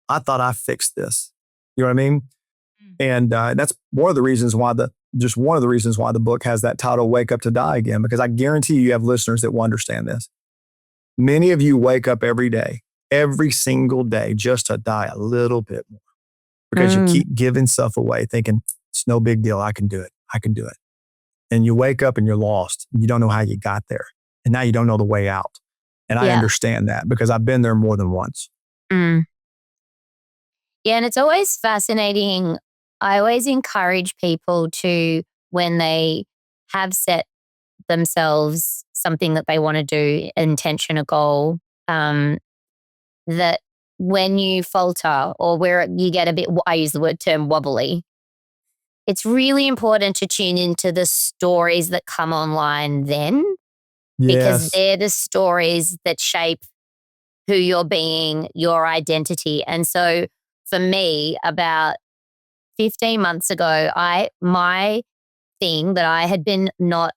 I thought I fixed this. You know what I mean? And that's one of the reasons why the book has that title, Wake Up to Die Again, because I guarantee you have listeners that will understand this. Many of you wake up every day, every single day, just to die a little bit more, because you keep giving stuff away, thinking it's no big deal. I can do it. I can do it. And you wake up and you're lost. You don't know how you got there. And now you don't know the way out. And I understand that, because I've been there more than once. Yeah. And it's always fascinating. I always encourage people to, when they have set themselves something that they want to do, intention, a goal, that when you falter or where you get a bit, I use the term wobbly, it's really important to tune into the stories that come online then, because they're the stories that shape who you're being, your identity. And so for me, about 15 months ago, my thing that I had been not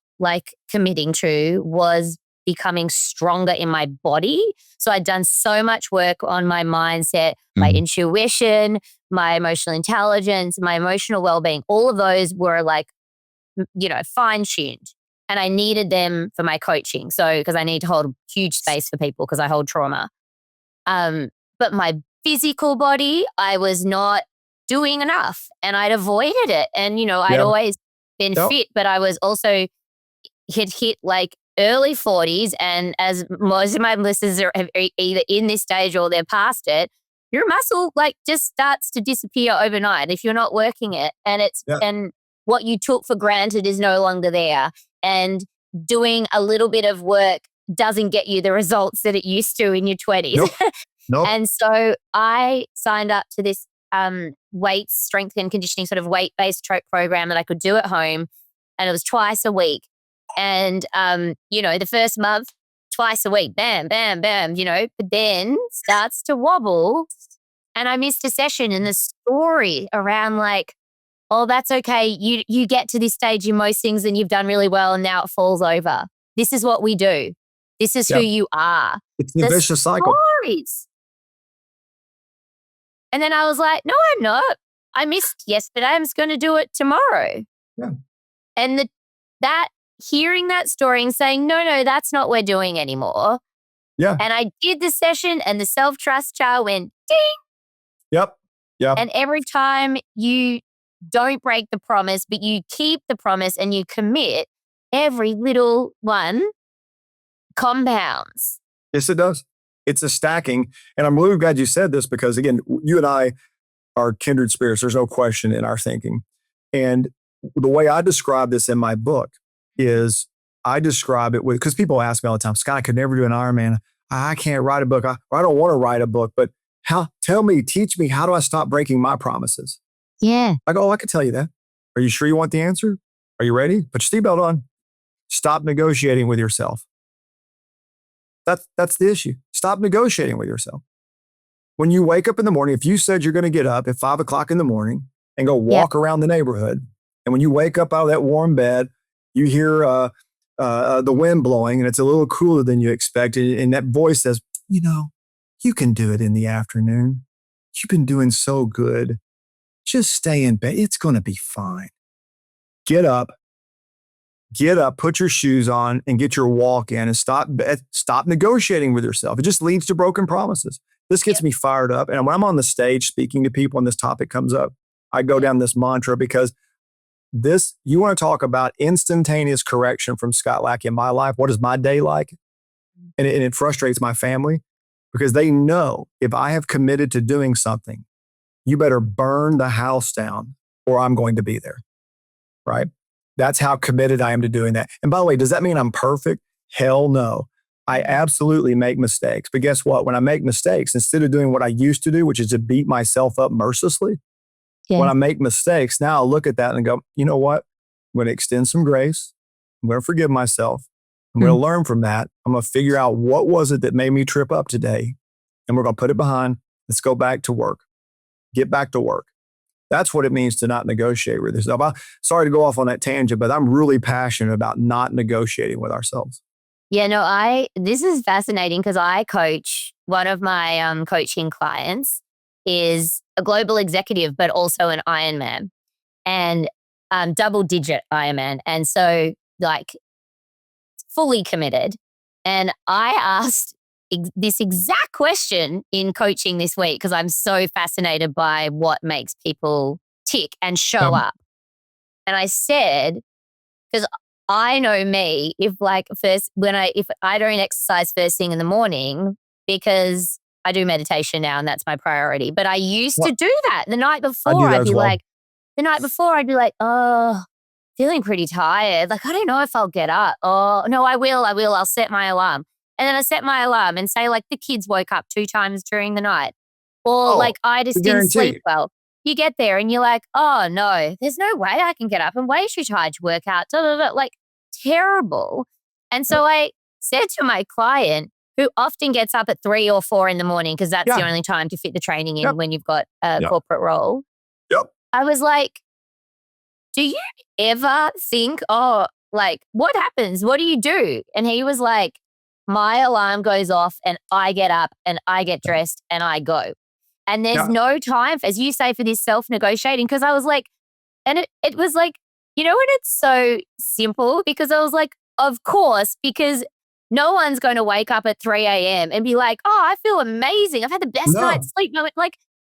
committing to was becoming stronger in my body. So I'd done so much work on my mindset, my intuition, my emotional intelligence, my emotional well-being. All of those were fine-tuned, and I needed them for my coaching. So, because I need to hold huge space for people because I hold trauma. But my physical body, I was not doing enough, and I'd avoided it. And, I'd always been fit, but I was also hit early 40s. And as most of my listeners are either in this stage or they're past it, your muscle just starts to disappear overnight if you're not working it. And and what you took for granted is no longer there. And doing a little bit of work doesn't get you the results that it used to in your 20s. Nope. And so I signed up to this weight strength and conditioning sort of weight-based program that I could do at home. And it was twice a week. And, the first month, twice a week, bam, bam, bam, but then starts to wobble. And I missed a session, and the story around oh, that's okay. You get to this stage in most things and you've done really well, and now it falls over. This is what we do. This is who you are. It's the vicious cycle. Stories. And then I was like, no, I'm not. I missed yesterday. I'm just going to do it tomorrow. Yeah. And that hearing that story and saying, no, that's not what we're doing anymore. Yeah. And I did the session and the self-trust jar went ding. Yep. And every time you don't break the promise, but you keep the promise and you commit, every little one compounds. Yes, it does. It's a stacking. And I'm really glad you said this because, again, you and I are kindred spirits. There's no question in our thinking. And the way I describe this in my book is I describe it with, because people ask me all the time, Scott, I could never do an Ironman. I can't write a book. I don't want to write a book, but teach me, how do I stop breaking my promises? Yeah. I go, I could tell you that. Are you sure you want the answer? Are you ready? Put your seatbelt on. Stop negotiating with yourself. That's the issue. Stop negotiating with yourself. When you wake up in the morning, if you said you're going to get up at 5 o'clock in the morning and go walk around the neighborhood, and when you wake up out of that warm bed, you hear the wind blowing and it's a little cooler than you expected, and that voice says, you can do it in the afternoon. You've been doing so good. Just stay in bed. It's going to be fine. Get up, put your shoes on and get your walk in and stop negotiating with yourself. It just leads to broken promises. This gets me fired up. And when I'm on the stage speaking to people and this topic comes up, I go down this mantra because you want to talk about instantaneous correction from Scott Lackey in my life. What is my day like? And it frustrates my family because they know if I have committed to doing something, you better burn the house down or I'm going to be there. Right? That's how committed I am to doing that. And by the way, does that mean I'm perfect? Hell no. I absolutely make mistakes. But guess what? When I make mistakes, instead of doing what I used to do, which is to beat myself up mercilessly, when I make mistakes, now I'll look at that and go, you know what? I'm going to extend some grace. I'm going to forgive myself. I'm going to learn from that. I'm going to figure out what was it that made me trip up today. And we're going to put it behind. Let's go back to work. Get back to work. That's what it means to not negotiate with yourself. Sorry to go off on that tangent, but I'm really passionate about not negotiating with ourselves. Yeah, no, this is fascinating because I coach, one of my coaching clients is a global executive, but also an Ironman and double digit Ironman. And so fully committed. And I asked this exact question in coaching this week because I'm so fascinated by what makes people tick and show up. And I said, because I know me, if I don't exercise first thing in the morning because I do meditation now and that's my priority. But I used to do that the night before. I'd be like, oh, feeling pretty tired. Like, I don't know if I'll get up. Oh, no, I will. I'll set my alarm. And then I set my alarm and say the kids woke up 2 times during the night. Or I just didn't sleep well. You get there and you're like, oh no, there's no way I can get up. I'm way too tired to work out. Terrible. And so I said to my client, who often gets up at 3 or 4 in the morning, because that's the only time to fit the training in when you've got a corporate role. I was like, do you ever think, what happens? What do you do? And he was like, my alarm goes off and I get up and I get dressed and I go. And there's no time, as you say, for this self-negotiating. Because I was like, and it was like, when it's so simple, because I was like, of course, because no one's going to wake up at 3 a.m. and be like, oh, I feel amazing. I've had the best night's sleep. No,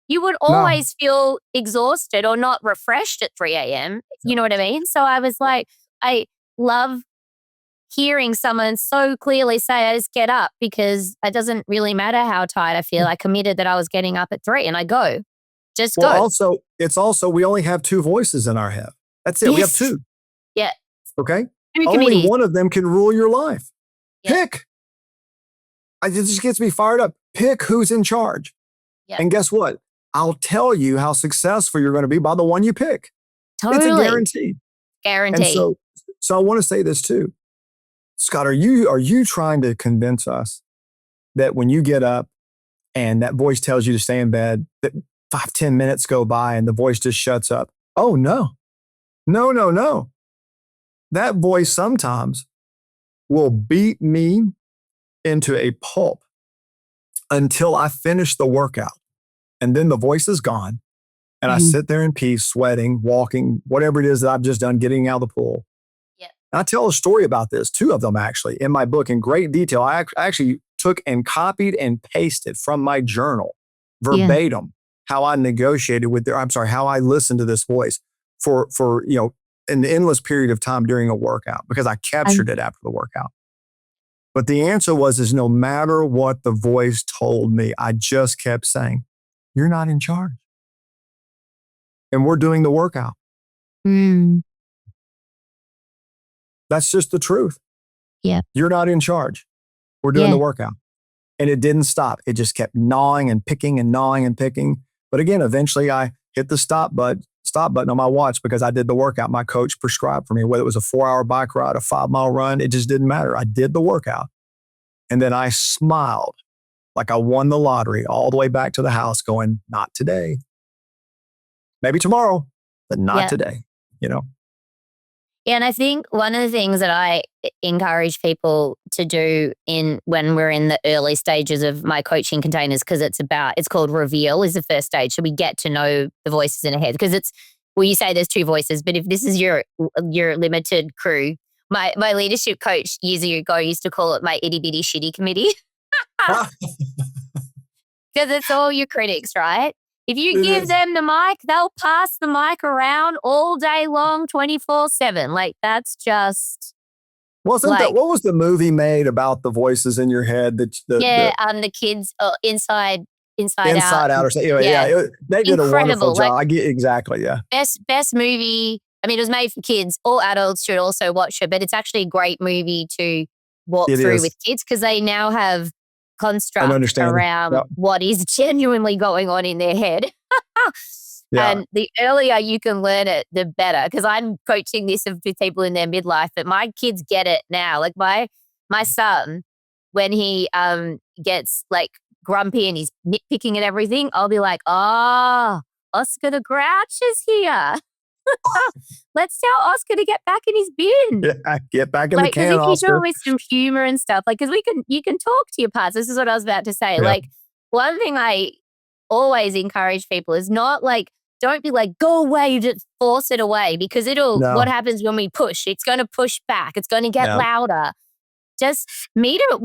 you would always feel exhausted or not refreshed at 3 a.m. You know what I mean? So I was like, I love hearing someone so clearly say, I just get up because it doesn't really matter how tired I feel. I committed that I was getting up at 3 and I go. Just go. Also, we only have 2 voices in our head. That's it. Yes. We have 2. Yeah. Okay. 2 only one of them can rule your life. Yeah. Pick. It just gets me fired up. Pick who's in charge. Yeah. And guess what? I'll tell you how successful you're going to be by the one you pick. Totally. It's a guarantee. Guaranteed. And so I want to say this too. Scott, are you trying to convince us that when you get up and that voice tells you to stay in bed, that 5-10 minutes go by and the voice just shuts up? Oh, no. No. That voice sometimes will beat me into a pulp until I finish the workout. And then the voice is gone. And I sit there in peace, sweating, walking, whatever it is that I've just done, getting out of the pool. Yep. And I tell a story about this, 2 of them actually, in my book in great detail. I actually took and copied and pasted from my journal verbatim how I negotiated with how I listened to this voice for an endless period of time during a workout, because I captured it after the workout. But the answer is no matter what the voice told me, I just kept saying, you're not in charge. And we're doing the workout. That's just the truth. Yeah. You're not in charge. We're doing the workout. And it didn't stop. It just kept gnawing and picking and gnawing and picking. But again, eventually I hit the stop button on my watch because I did the workout my coach prescribed for me, whether it was a 4-hour bike ride, a 5-mile run, it just didn't matter. I did the workout. And then I smiled like I won the lottery all the way back to the house going, not today. Maybe tomorrow, but not today, Yeah, and I think one of the things that I encourage people to do when we're in the early stages of my coaching containers, because it's called reveal is the first stage. So we get to know the voices in our head, because you say there's 2 voices, but if this is your limited crew, my leadership coach years ago used to call it my itty bitty shitty committee. Because it's all your critics, right? If you give them the mic, they'll pass the mic around all day long, 24/7. Like, that's just... What was the movie made about the voices in your head? The kids Inside Out or something. They did a wonderful job. I get exactly, Best movie. I mean, it was made for kids. All adults should also watch it, but it's actually a great movie to walk through with kids, because they now have construct around what is genuinely going on in their head. And the earlier you can learn it, the better. Because I'm coaching this with people in their midlife, but my kids get it now. Like my son, when he gets like grumpy and he's nitpicking at everything, I'll be like, "Oh, Oscar the Grouch is here. Let's tell Oscar to get back in his bin." Yeah, get back in the can, Oscar. Because if you do Oscar. it with some humor and stuff, because you can talk to your parts. This is what I was about to say. Yeah. Like, one thing I always encourage people is not like, don't be like, go away, you just force it away, because what happens when we push? It's going to push back. It's going to get louder. Just meet it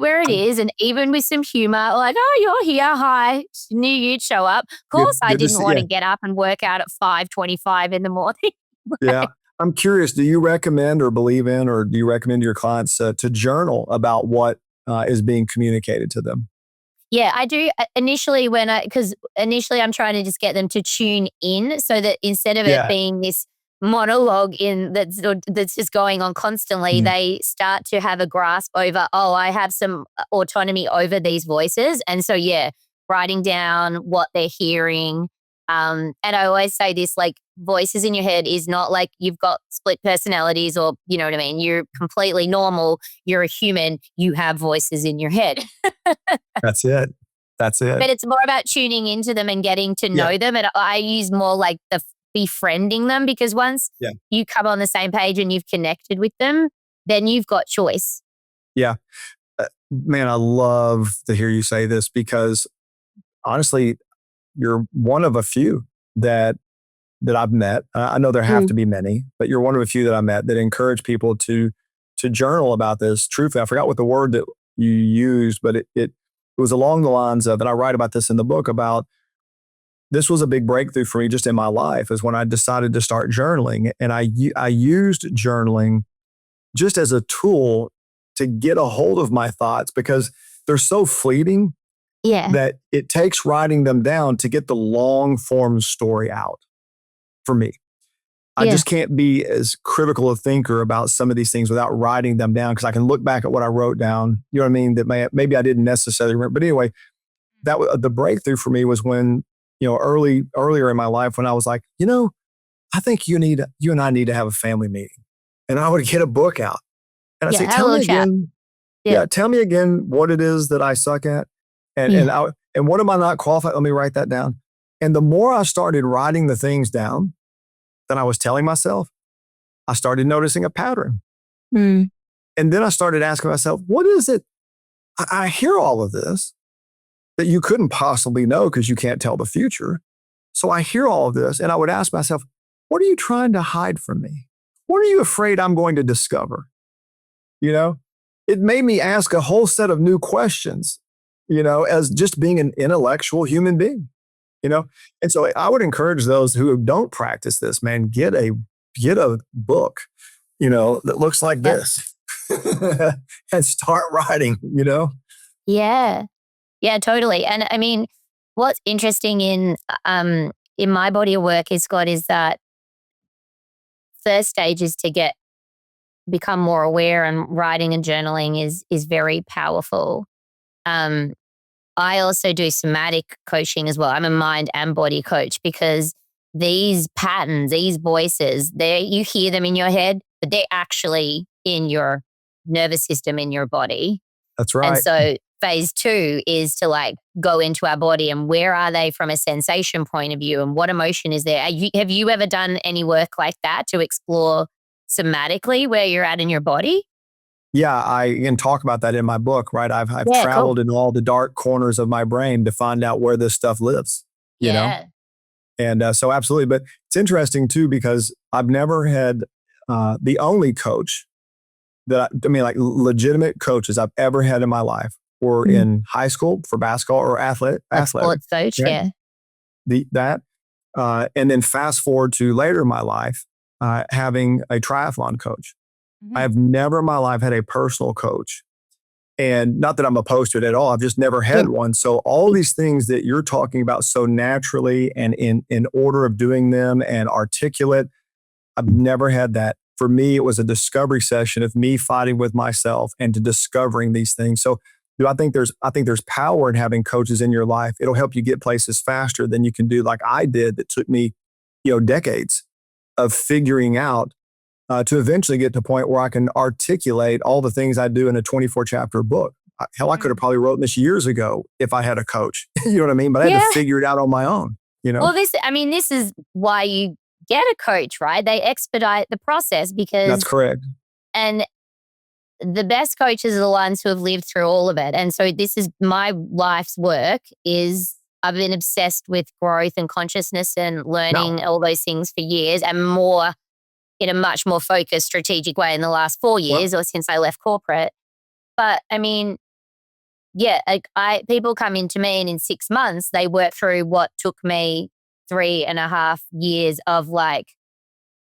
where it is, and even with some humor, like, "Oh, you're here. Hi. Knew you'd show up." Of course, I didn't want to get up and work out at 5:25 in the morning. Yeah. I'm curious, do you recommend or believe in, or do you recommend to your clients to journal about what is being communicated to them? Yeah, I do. Initially, because I'm trying to just get them to tune in, so that instead of it being this monologue that's just going on constantly, they start to have a grasp over, I have some autonomy over these voices. And so, writing down what they're hearing. And I always say this, like, voices in your head is not like you've got split personalities, or, you know what I mean? You're completely normal. You're a human. You have voices in your head. That's it. But it's more about tuning into them and getting to know them. And I use more like the befriending them, because once you come on the same page and you've connected with them, then you've got choice. Yeah. Man, I love to hear you say this, because honestly, you're one of a few that I've met. I know there have to be many, but you're one of a few that I met that encourage people to journal about this. Truthfully, I forgot what the word that you used, but it was along the lines of, and I write about this in the book, about this was a big breakthrough for me just in my life, is when I decided to start journaling. And I used journaling just as a tool to get a hold of my thoughts, because they're so fleeting that it takes writing them down to get the long form story out for me. I just can't be as critical a thinker about some of these things without writing them down, because I can look back at what I wrote down, you know what I mean, that maybe I didn't necessarily remember. But anyway, the breakthrough for me was when, earlier in my life, when I was like, I think you and I need to have a family meeting. And I would get a book out and I'd say, tell me again. Tell me again what it is that I suck at. And what am I not qualified? Let me write that down. And the more I started writing the things down that I was telling myself, I started noticing a pattern. And then I started asking myself, what is it? I hear all of this that you couldn't possibly know, because you can't tell the future. So I hear all of this and I would ask myself, what are you trying to hide from me? What are you afraid I'm going to discover? You know, it made me ask a whole set of new questions, as just being an intellectual human being, you know? And so I would encourage those who don't practice this, man, get a book, that looks like Yep. this and start writing. Yeah. Yeah, totally. And I mean, what's interesting in my body of work is, Scott, is that first stage is to become more aware, and writing and journaling is very powerful. Um, I also do somatic coaching as well. I'm a mind and body coach, because these patterns, these voices, you hear them in your head, but they're actually in your nervous system, in your body. That's And right. so phase two is to go into our body, and where are they from a sensation point of view, and what emotion is there? Have you ever done any work like that to explore somatically where you're at in your body? Yeah, I can talk about that in my book, right? I've Yeah, cool. traveled in all the dark corners of my brain to find out where this stuff lives, you know? Yeah. And so absolutely. But it's interesting too, because I've never had the only coach I mean, like legitimate coaches I've ever had in my life were Mm. in high school for basketball or athletic. Sports coach, Right? yeah. That. And then fast forward to later in my life, having a triathlon coach. I Mhm. have never in my life had a personal coach. And not that I'm opposed to it at all. I've just never Yeah. had one. So all these things that you're talking about so naturally and in order of doing them and articulate, I've never had that. For me, it was a discovery session of me fighting with myself and to discovering these things. So I think there's power in having coaches in your life. It'll help you get places faster than you can do like I did. That took me, decades of figuring out to eventually get to a point where I can articulate all the things I do in a 24 chapter book. Hell, I could have Mm. probably written this years ago if I had a coach. You know what I mean? But I had to Yeah. figure it out on my own. Well, this is why you get a coach, right? They expedite the process, That's because, correct. and the best coaches are the ones who have lived through all of it. And so this is my life's work. Is I've been obsessed with growth and consciousness and Now, learning all those things for years, and more in a much more focused, strategic way in the last 4 well, years, or since I left corporate. But I mean, yeah, people come into me, and in 6 months they work through what took me 3.5 years of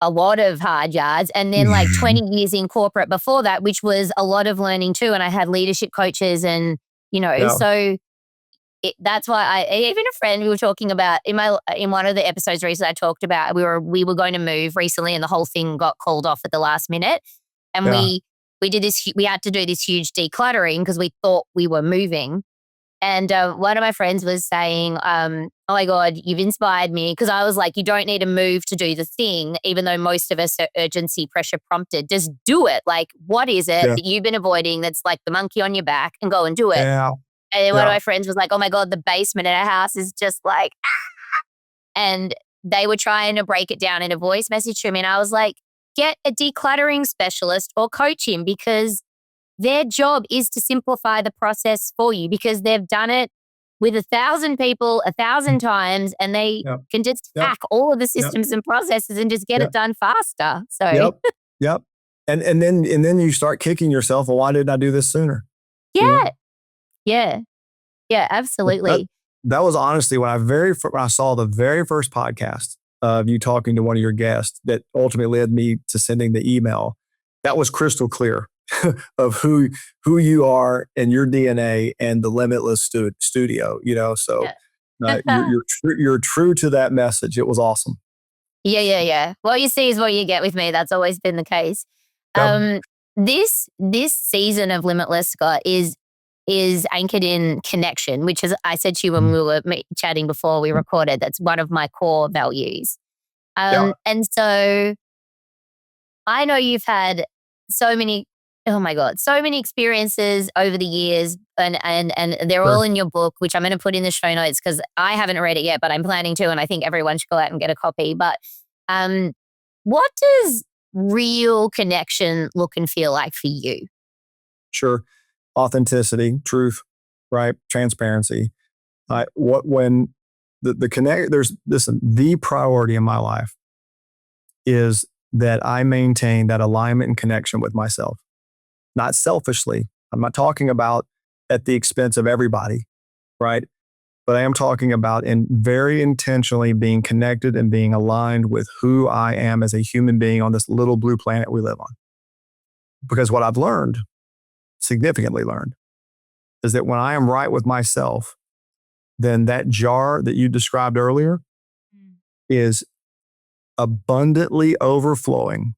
a lot of hard yards, and then 20 years in corporate before that, which was a lot of learning too. And I had leadership coaches, and yeah, so that's why even a friend, we were talking about in one of the episodes recently, I talked about we were going to move recently, and the whole thing got called off at the last minute, and yeah, we did this. We had to do this huge decluttering because we thought we were moving. And one of my friends was saying, "Oh my God, you've inspired me." Because I was like, "You don't need to move to do the thing, even though most of us are urgency, pressure prompted. Just do it. What is it yeah, that you've been avoiding that's like the monkey on your back, and go and do it." yeah, And then one of yeah. my friends was like, "Oh my God, the basement in our house is just like," and they were trying to break it down in a voice message to me. And I was like, get a decluttering specialist or coach him, because their job is to simplify the process for you, because they've done it with 1,000 people 1,000 times, and they Yep, can just yep, hack all of the yep, systems and processes and just get it yep, done faster. So yep, yep. And then you start kicking yourself. Well, why didn't I do this sooner? You know, yeah, yeah, yeah, but that absolutely. that was honestly when I saw the very first podcast of you talking to one of your guests that ultimately led me to sending the email. That was crystal clear of who you are and your DNA and the Limitless studio. So Yeah. you're true to that message. It was awesome. Yeah, yeah, yeah. What you see is what you get with me. That's always been the case. Yep. Um, this season of Limitless, Scott, is anchored in connection, which is, I said to you when Mhm. we were chatting before we recorded, that's one of my core values. Yeah. And so I know you've had so many, oh my God, so many experiences over the years, and they're all Sure. in your book, which I'm going to put in the show notes because I haven't read it yet, but I'm planning to, and I think everyone should go out and get a copy. But um, what does real connection look and feel like for you? Sure. Authenticity, truth, right? Transparency. What when the priority in my life is that I maintain that alignment and connection with myself, not selfishly. I'm not talking about at the expense of everybody, right? But I am talking about in very intentionally being connected and being aligned with who I am as a human being on this little blue planet we live on. Because what I've learned, significantly learned, is that when I am right with myself, then that jar that you described earlier is abundantly overflowing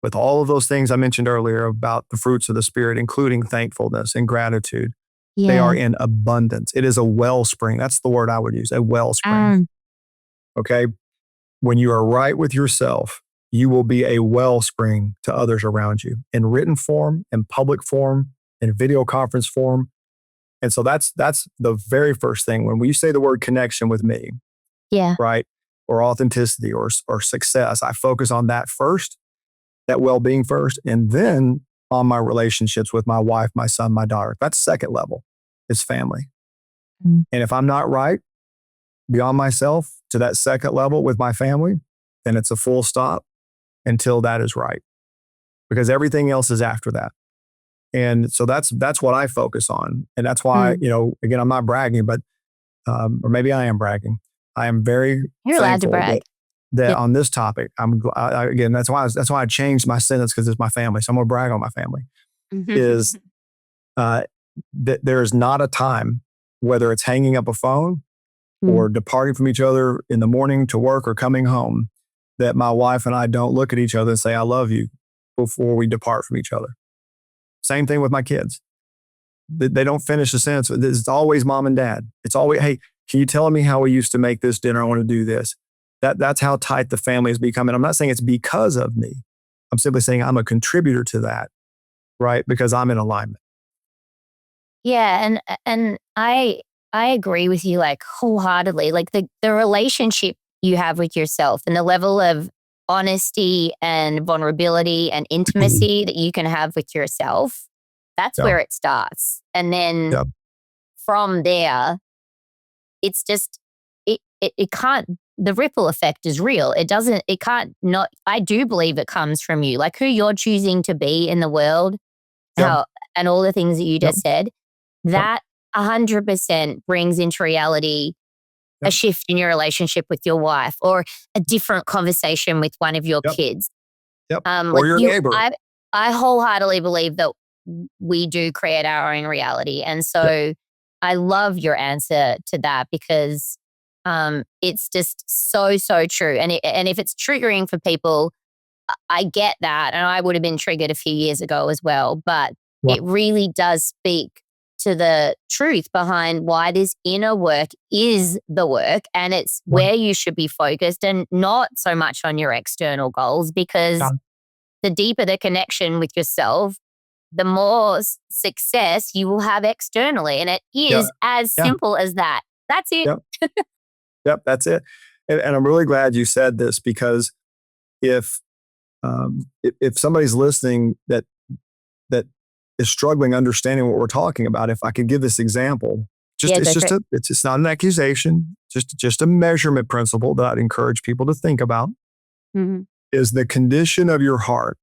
with all of those things I mentioned earlier about the fruits of the Spirit, including thankfulness and gratitude. Yeah. They are in abundance. It is a wellspring. That's the word I would use, a wellspring. Okay. When you are right with yourself, you will be a wellspring to others around you in written form, in public form, in video conference form. And so that's the very first thing. When we say the word connection with me, Yeah. right, or authenticity or success, I focus on that first, that well-being first, and then on my relationships with my wife, my son, my daughter. That's second level. It's family. And if I'm not right beyond myself to that second level with my family, then it's a full stop until that is right, because everything else is after that. And so that's what I focus on. And that's why, again, I'm not bragging, but, or maybe I am bragging. I am very You're allowed to brag. That on this topic, again, that's why I changed my sentence, because it's my family. So I'm going to brag on my family. Is that there is not a time, whether it's hanging up a phone or departing from each other in the morning to work or coming home, that my wife and I don't look at each other and say, I love you, before we depart from each other. Same thing with my kids. They don't finish the sentence. It's always mom and dad. It's always, hey, can you tell me how we used to make this dinner? I want to do this. That's how tight the family has become. And I'm not saying it's because of me. I'm simply saying I'm a contributor to that, right? Because I'm in alignment. Yeah. And I agree with you like wholeheartedly. Like the relationship you have with yourself and the level of honesty and vulnerability and intimacy that you can have with yourself, that's where it starts. And then from there, it's just, it can't, the ripple effect is real. I do believe it comes from you, like who you're choosing to be in the world, and all the things that you just said, that 100% brings into reality a shift in your relationship with your wife or a different conversation with one of your kids. Or your neighbor. I wholeheartedly believe that we do create our own reality. And so I love your answer to that, because it's just so true. And if it's triggering for people, I get that. And I would have been triggered a few years ago as well. But it really does speak to the truth behind why this inner work is the work, and it's where you should be focused and not so much on your external goals, because the deeper the connection with yourself, the more success you will have externally. And it is as simple as that. That's it. That's it. And I'm really glad you said this, because if somebody's listening that is struggling understanding what we're talking about, if I could give this example, it's not an accusation, just a measurement principle that I'd encourage people to think about, is the condition of your heart.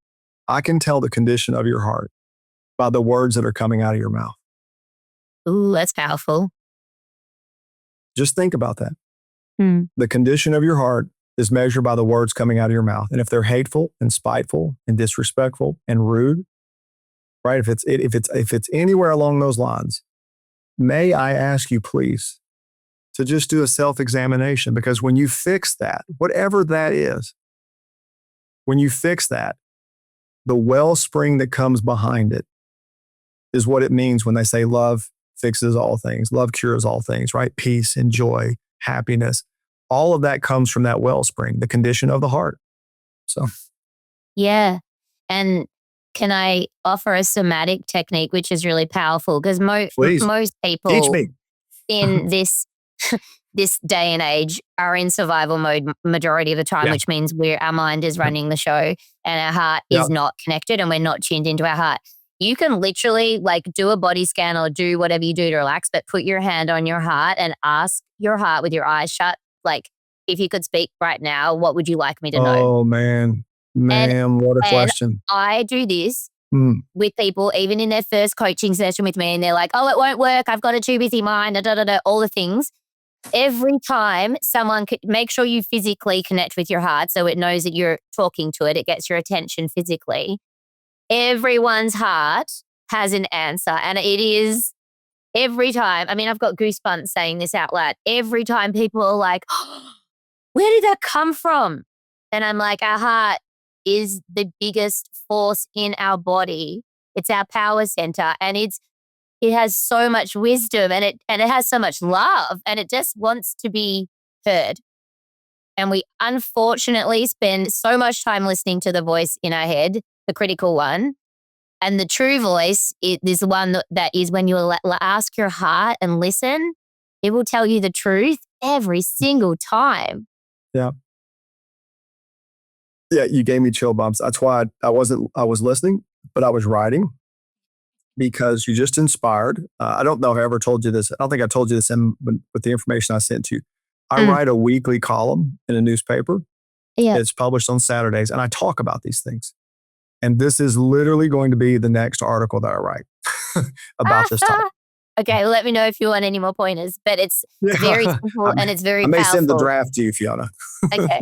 I can tell the condition of your heart by the words that are coming out of your mouth. Ooh, that's powerful. Just think about that. The condition of your heart is measured by the words coming out of your mouth. And if they're hateful and spiteful and disrespectful and rude, right? If it's anywhere along those lines, may I ask you please to just do a self-examination, because when you fix that, whatever that is, when you fix that, the wellspring that comes behind it is what it means when they say love fixes all things. Love cures all things, right? Peace and joy, happiness, all of that comes from that wellspring, the condition of the heart. So, yeah. And can I offer a somatic technique, which is really powerful? Because most people teach me. in this day and age are in survival mode majority of the time, which means our mind is running the show and our heart is not connected and we're not tuned into our heart. You can literally like do a body scan or do whatever you do to relax, but put your hand on your heart and ask your heart with your eyes shut, like, if you could speak right now, what would you like me to know? Oh, man. And Man, what a and question. I do this Mm. with people, even in their first coaching session with me, and they're like, oh, it won't work. I've got a too busy mind, all the things. Every time someone could make sure you physically connect with your heart so it knows that you're talking to it, it gets your attention physically. Everyone's heart has an answer. And it is every time. I mean, I've got goosebumps saying this out loud. Every time people are like, oh, where did that come from? And I'm like, our heart is the biggest force in our body. It's our power center. And it has so much wisdom and it has so much love and it just wants to be heard. And we unfortunately spend so much time listening to the voice in our head, the critical one. And the true voice is the one that is when you ask your heart and listen, it will tell you the truth every single time. Yeah. Yeah, you gave me chill bumps. That's why I was listening, but I was writing because you just inspired. I don't know if I ever told you this. I don't think I told you this with the information I sent you. I write a weekly column in a newspaper. Yeah. It's published on Saturdays, and I talk about these things. And this is literally going to be the next article that I write about this topic. Okay, let me know if you want any more pointers, but it's very simple and it's very powerful. I may send the draft to you, Fiona. Okay.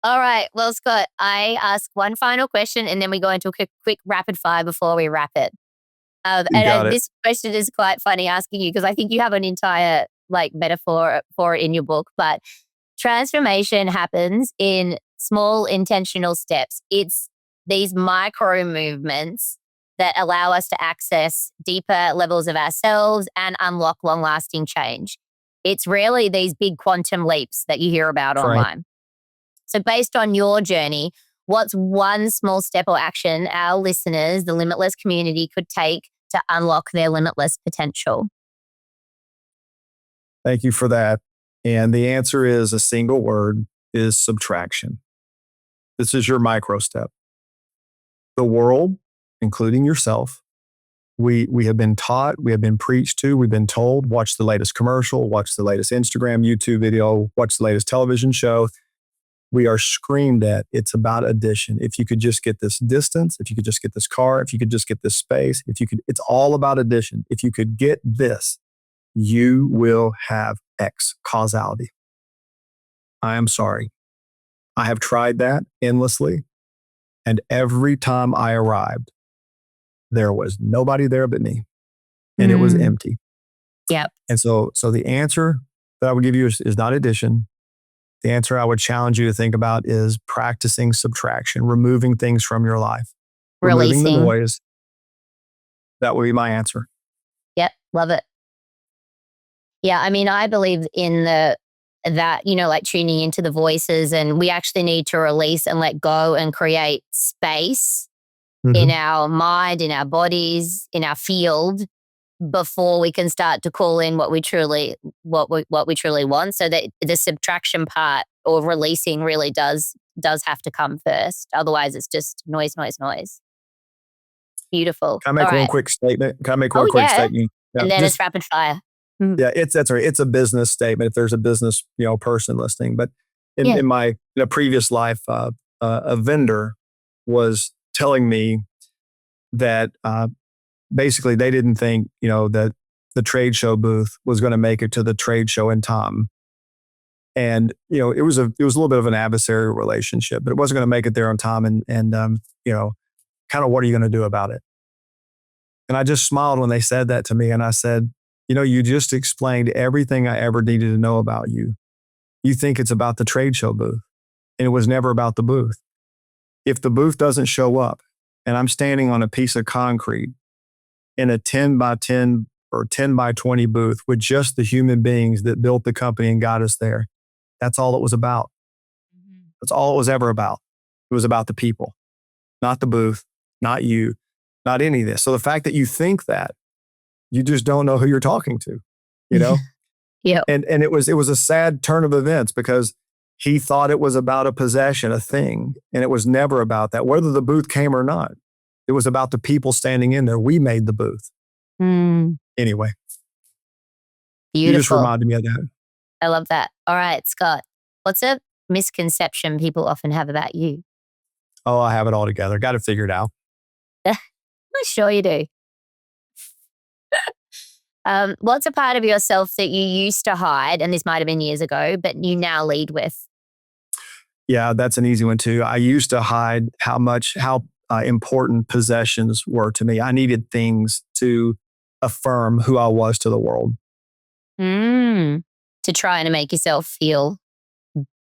All right. Well, Scott, I ask one final question and then we go into a quick rapid fire before we wrap it. This question is quite funny asking you because I think you have an entire like metaphor for it in your book, but transformation happens in small intentional steps. It's these micro movements that allow us to access deeper levels of ourselves and unlock long-lasting change. It's rarely these big quantum leaps that you hear about online. So based on your journey, what's one small step or action our listeners, the Limitless community, could take to unlock their limitless potential? Thank you for that. And the answer is a single word, is subtraction. This is your micro step. The world, including yourself, we have been taught, we have been preached to, we've been told, watch the latest commercial, watch the latest Instagram, YouTube video, watch the latest television show. We are screamed at, it's about addition. If you could just get this distance, if you could just get this car, if you could just get this space, it's all about addition. If you could get this, you will have X causality. I am sorry. I have tried that endlessly. And every time I arrived, there was nobody there but me. And it was empty. Yep. And so the answer that I would give you is not addition. The answer I would challenge you to think about is practicing subtraction, removing things from your life, removing the noise. That would be my answer. Yep. Love it. Yeah. I mean, I believe in that, like tuning into the voices, and we actually need to release and let go and create space in our mind, in our bodies, in our field before we can start to call in what we truly want. So that the subtraction part or releasing really does have to come first. Otherwise it's just noise. Beautiful. Can I make one quick statement? statement? Yeah, and then it's rapid fire. Yeah, that's right. It's a business statement if there's a business, person listening. But in my previous life, a vendor was telling me that basically they didn't think, that the trade show booth was going to make it to the trade show in time. And, it was a little bit of an adversarial relationship, but it wasn't going to make it there on time. And kind of what are you going to do about it? And I just smiled when they said that to me. And I said, you just explained everything I ever needed to know about you. You think it's about the trade show booth, and it was never about the booth. If the booth doesn't show up and I'm standing on a piece of concrete in a 10 by 10 or 10 by 20 booth with just the human beings that built the company and got us there, that's all it was about. That's all it was ever about. It was about the people, not the booth, not you, not any of this. So the fact that you think that, you just don't know who you're talking to, Yeah. And it was a sad turn of events because he thought it was about a possession, a thing, and it was never about that, whether the booth came or not. It was about the people standing in there. We made the booth. Anyway, you just Beautiful. reminded me of that. I love that. All right, Scott, what's a misconception people often have about you? Oh, I have it all together. Got to figure it out. I'm sure you do. What's a part of yourself that you used to hide, and this might have been years ago, but you now lead with? Yeah, that's an easy one too. I used to hide how important possessions were to me. I needed things to affirm who I was to the world. To try and make yourself feel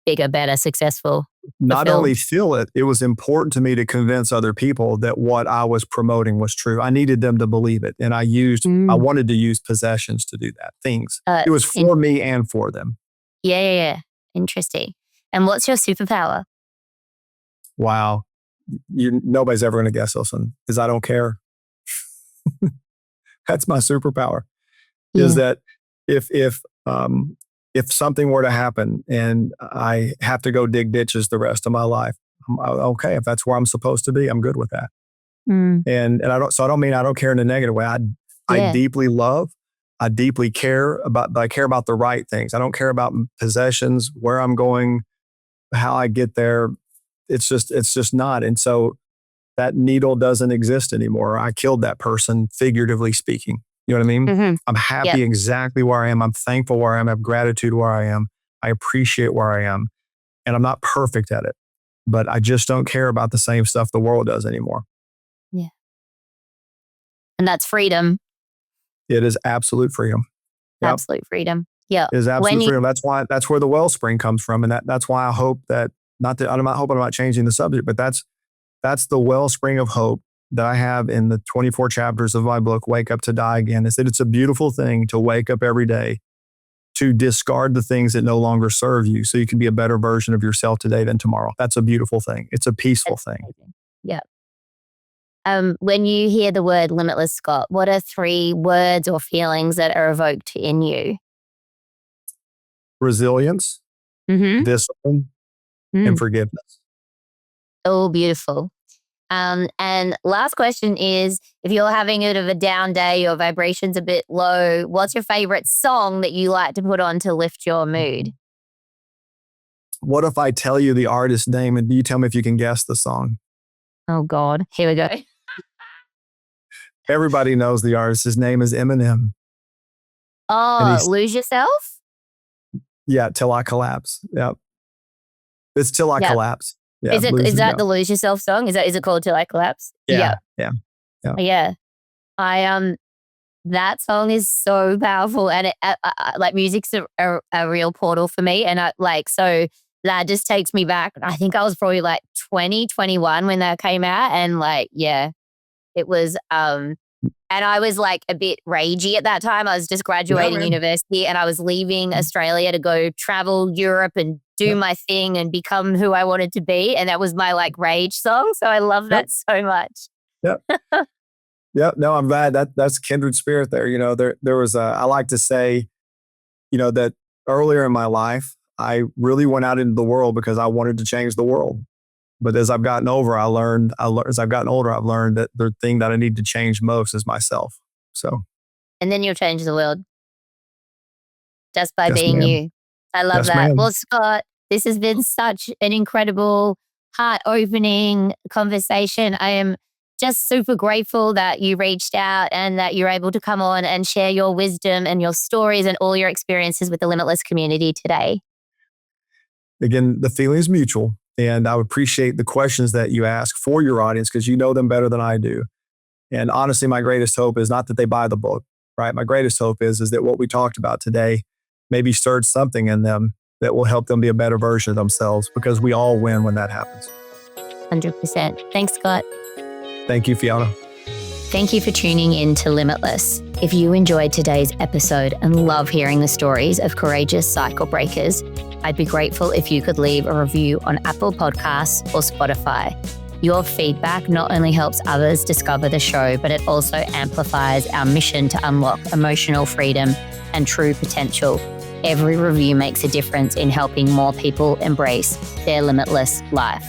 bigger, better, successful. Not only feel it, it was important to me to convince other people that what I was promoting was true. I needed them to believe it. And I wanted to use possessions to do that, things. It was for me and for them. Yeah. Interesting. And what's your superpower? Wow. Nobody's ever going to guess this one, because I don't care. That's my superpower. Is that if something were to happen and I have to go dig ditches the rest of my life, I'm okay. If that's where I'm supposed to be, I'm good with that. And I don't mean I don't care in a negative way. I deeply love, I deeply care about, but I care about the right things. I don't care about possessions, where I'm going, how I get there. It's just not. And so that needle doesn't exist anymore. I killed that person, figuratively speaking. You know what I mean? I'm happy exactly where I am. I'm thankful where I am. I have gratitude where I am. I appreciate where I am. And I'm not perfect at it, but I just don't care about the same stuff the world does anymore. Yeah. And that's freedom. It is absolute freedom. Yep. Absolute freedom. Yeah. It is absolute freedom. That's where the wellspring comes from. And that's why I hope that, I'm not changing the subject, but that's the wellspring of hope that I have in the 24 chapters of my book, Wake Up to Die Again, is that it's a beautiful thing to wake up every day, to discard the things that no longer serve you so you can be a better version of yourself today than tomorrow. That's a beautiful thing. It's a peaceful thing. Yeah. When you hear the word limitless, Scott, what are 3 words or feelings that are evoked in you? Resilience, discipline, and forgiveness. Oh, beautiful. And last question is, if you're having a bit of a down day, your vibration's a bit low, what's your favorite song that you like to put on to lift your mood? What if I tell you the artist's name and you tell me if you can guess the song? Oh God, here we go. Everybody knows the artist. His name is Eminem. Oh, Lose Yourself? Yeah, Till I Collapse. Yep. It's Till I Collapse. Yeah, is that the Lose Yourself song? Is it called Till I Collapse? Yeah. That song is so powerful, and like music's a real portal for me, and so that just takes me back. I think I was probably like 2021 when that came out, and it was and I was like a bit ragey at that time. I was just graduating university, and I was leaving Australia to go travel Europe and do my thing and become who I wanted to be. And that was my like rage song. So I love that so much. Yep. No, I'm glad that's kindred spirit there. You know, there was I like to say, that earlier in my life, I really went out into the world because I wanted to change the world. But as I've gotten older, I've learned that the thing that I need to change most is myself. So. And then you'll change the world just by being you. I love that. Ma'am. Well, Scott, this has been such an incredible, heart-opening conversation. I am just super grateful that you reached out and that you're able to come on and share your wisdom and your stories and all your experiences with the Limitless community today. Again, the feeling is mutual. And I appreciate the questions that you ask for your audience because you know them better than I do. And honestly, my greatest hope is not that they buy the book, right? My greatest hope is that what we talked about today maybe stirred something in them that will help them be a better version of themselves, because we all win when that happens. 100%. Thanks, Scott. Thank you, Fiona. Thank you for tuning in to Limitless. If you enjoyed today's episode and love hearing the stories of courageous cycle breakers, I'd be grateful if you could leave a review on Apple Podcasts or Spotify. Your feedback not only helps others discover the show, but it also amplifies our mission to unlock emotional freedom and true potential. Every review makes a difference in helping more people embrace their limitless life.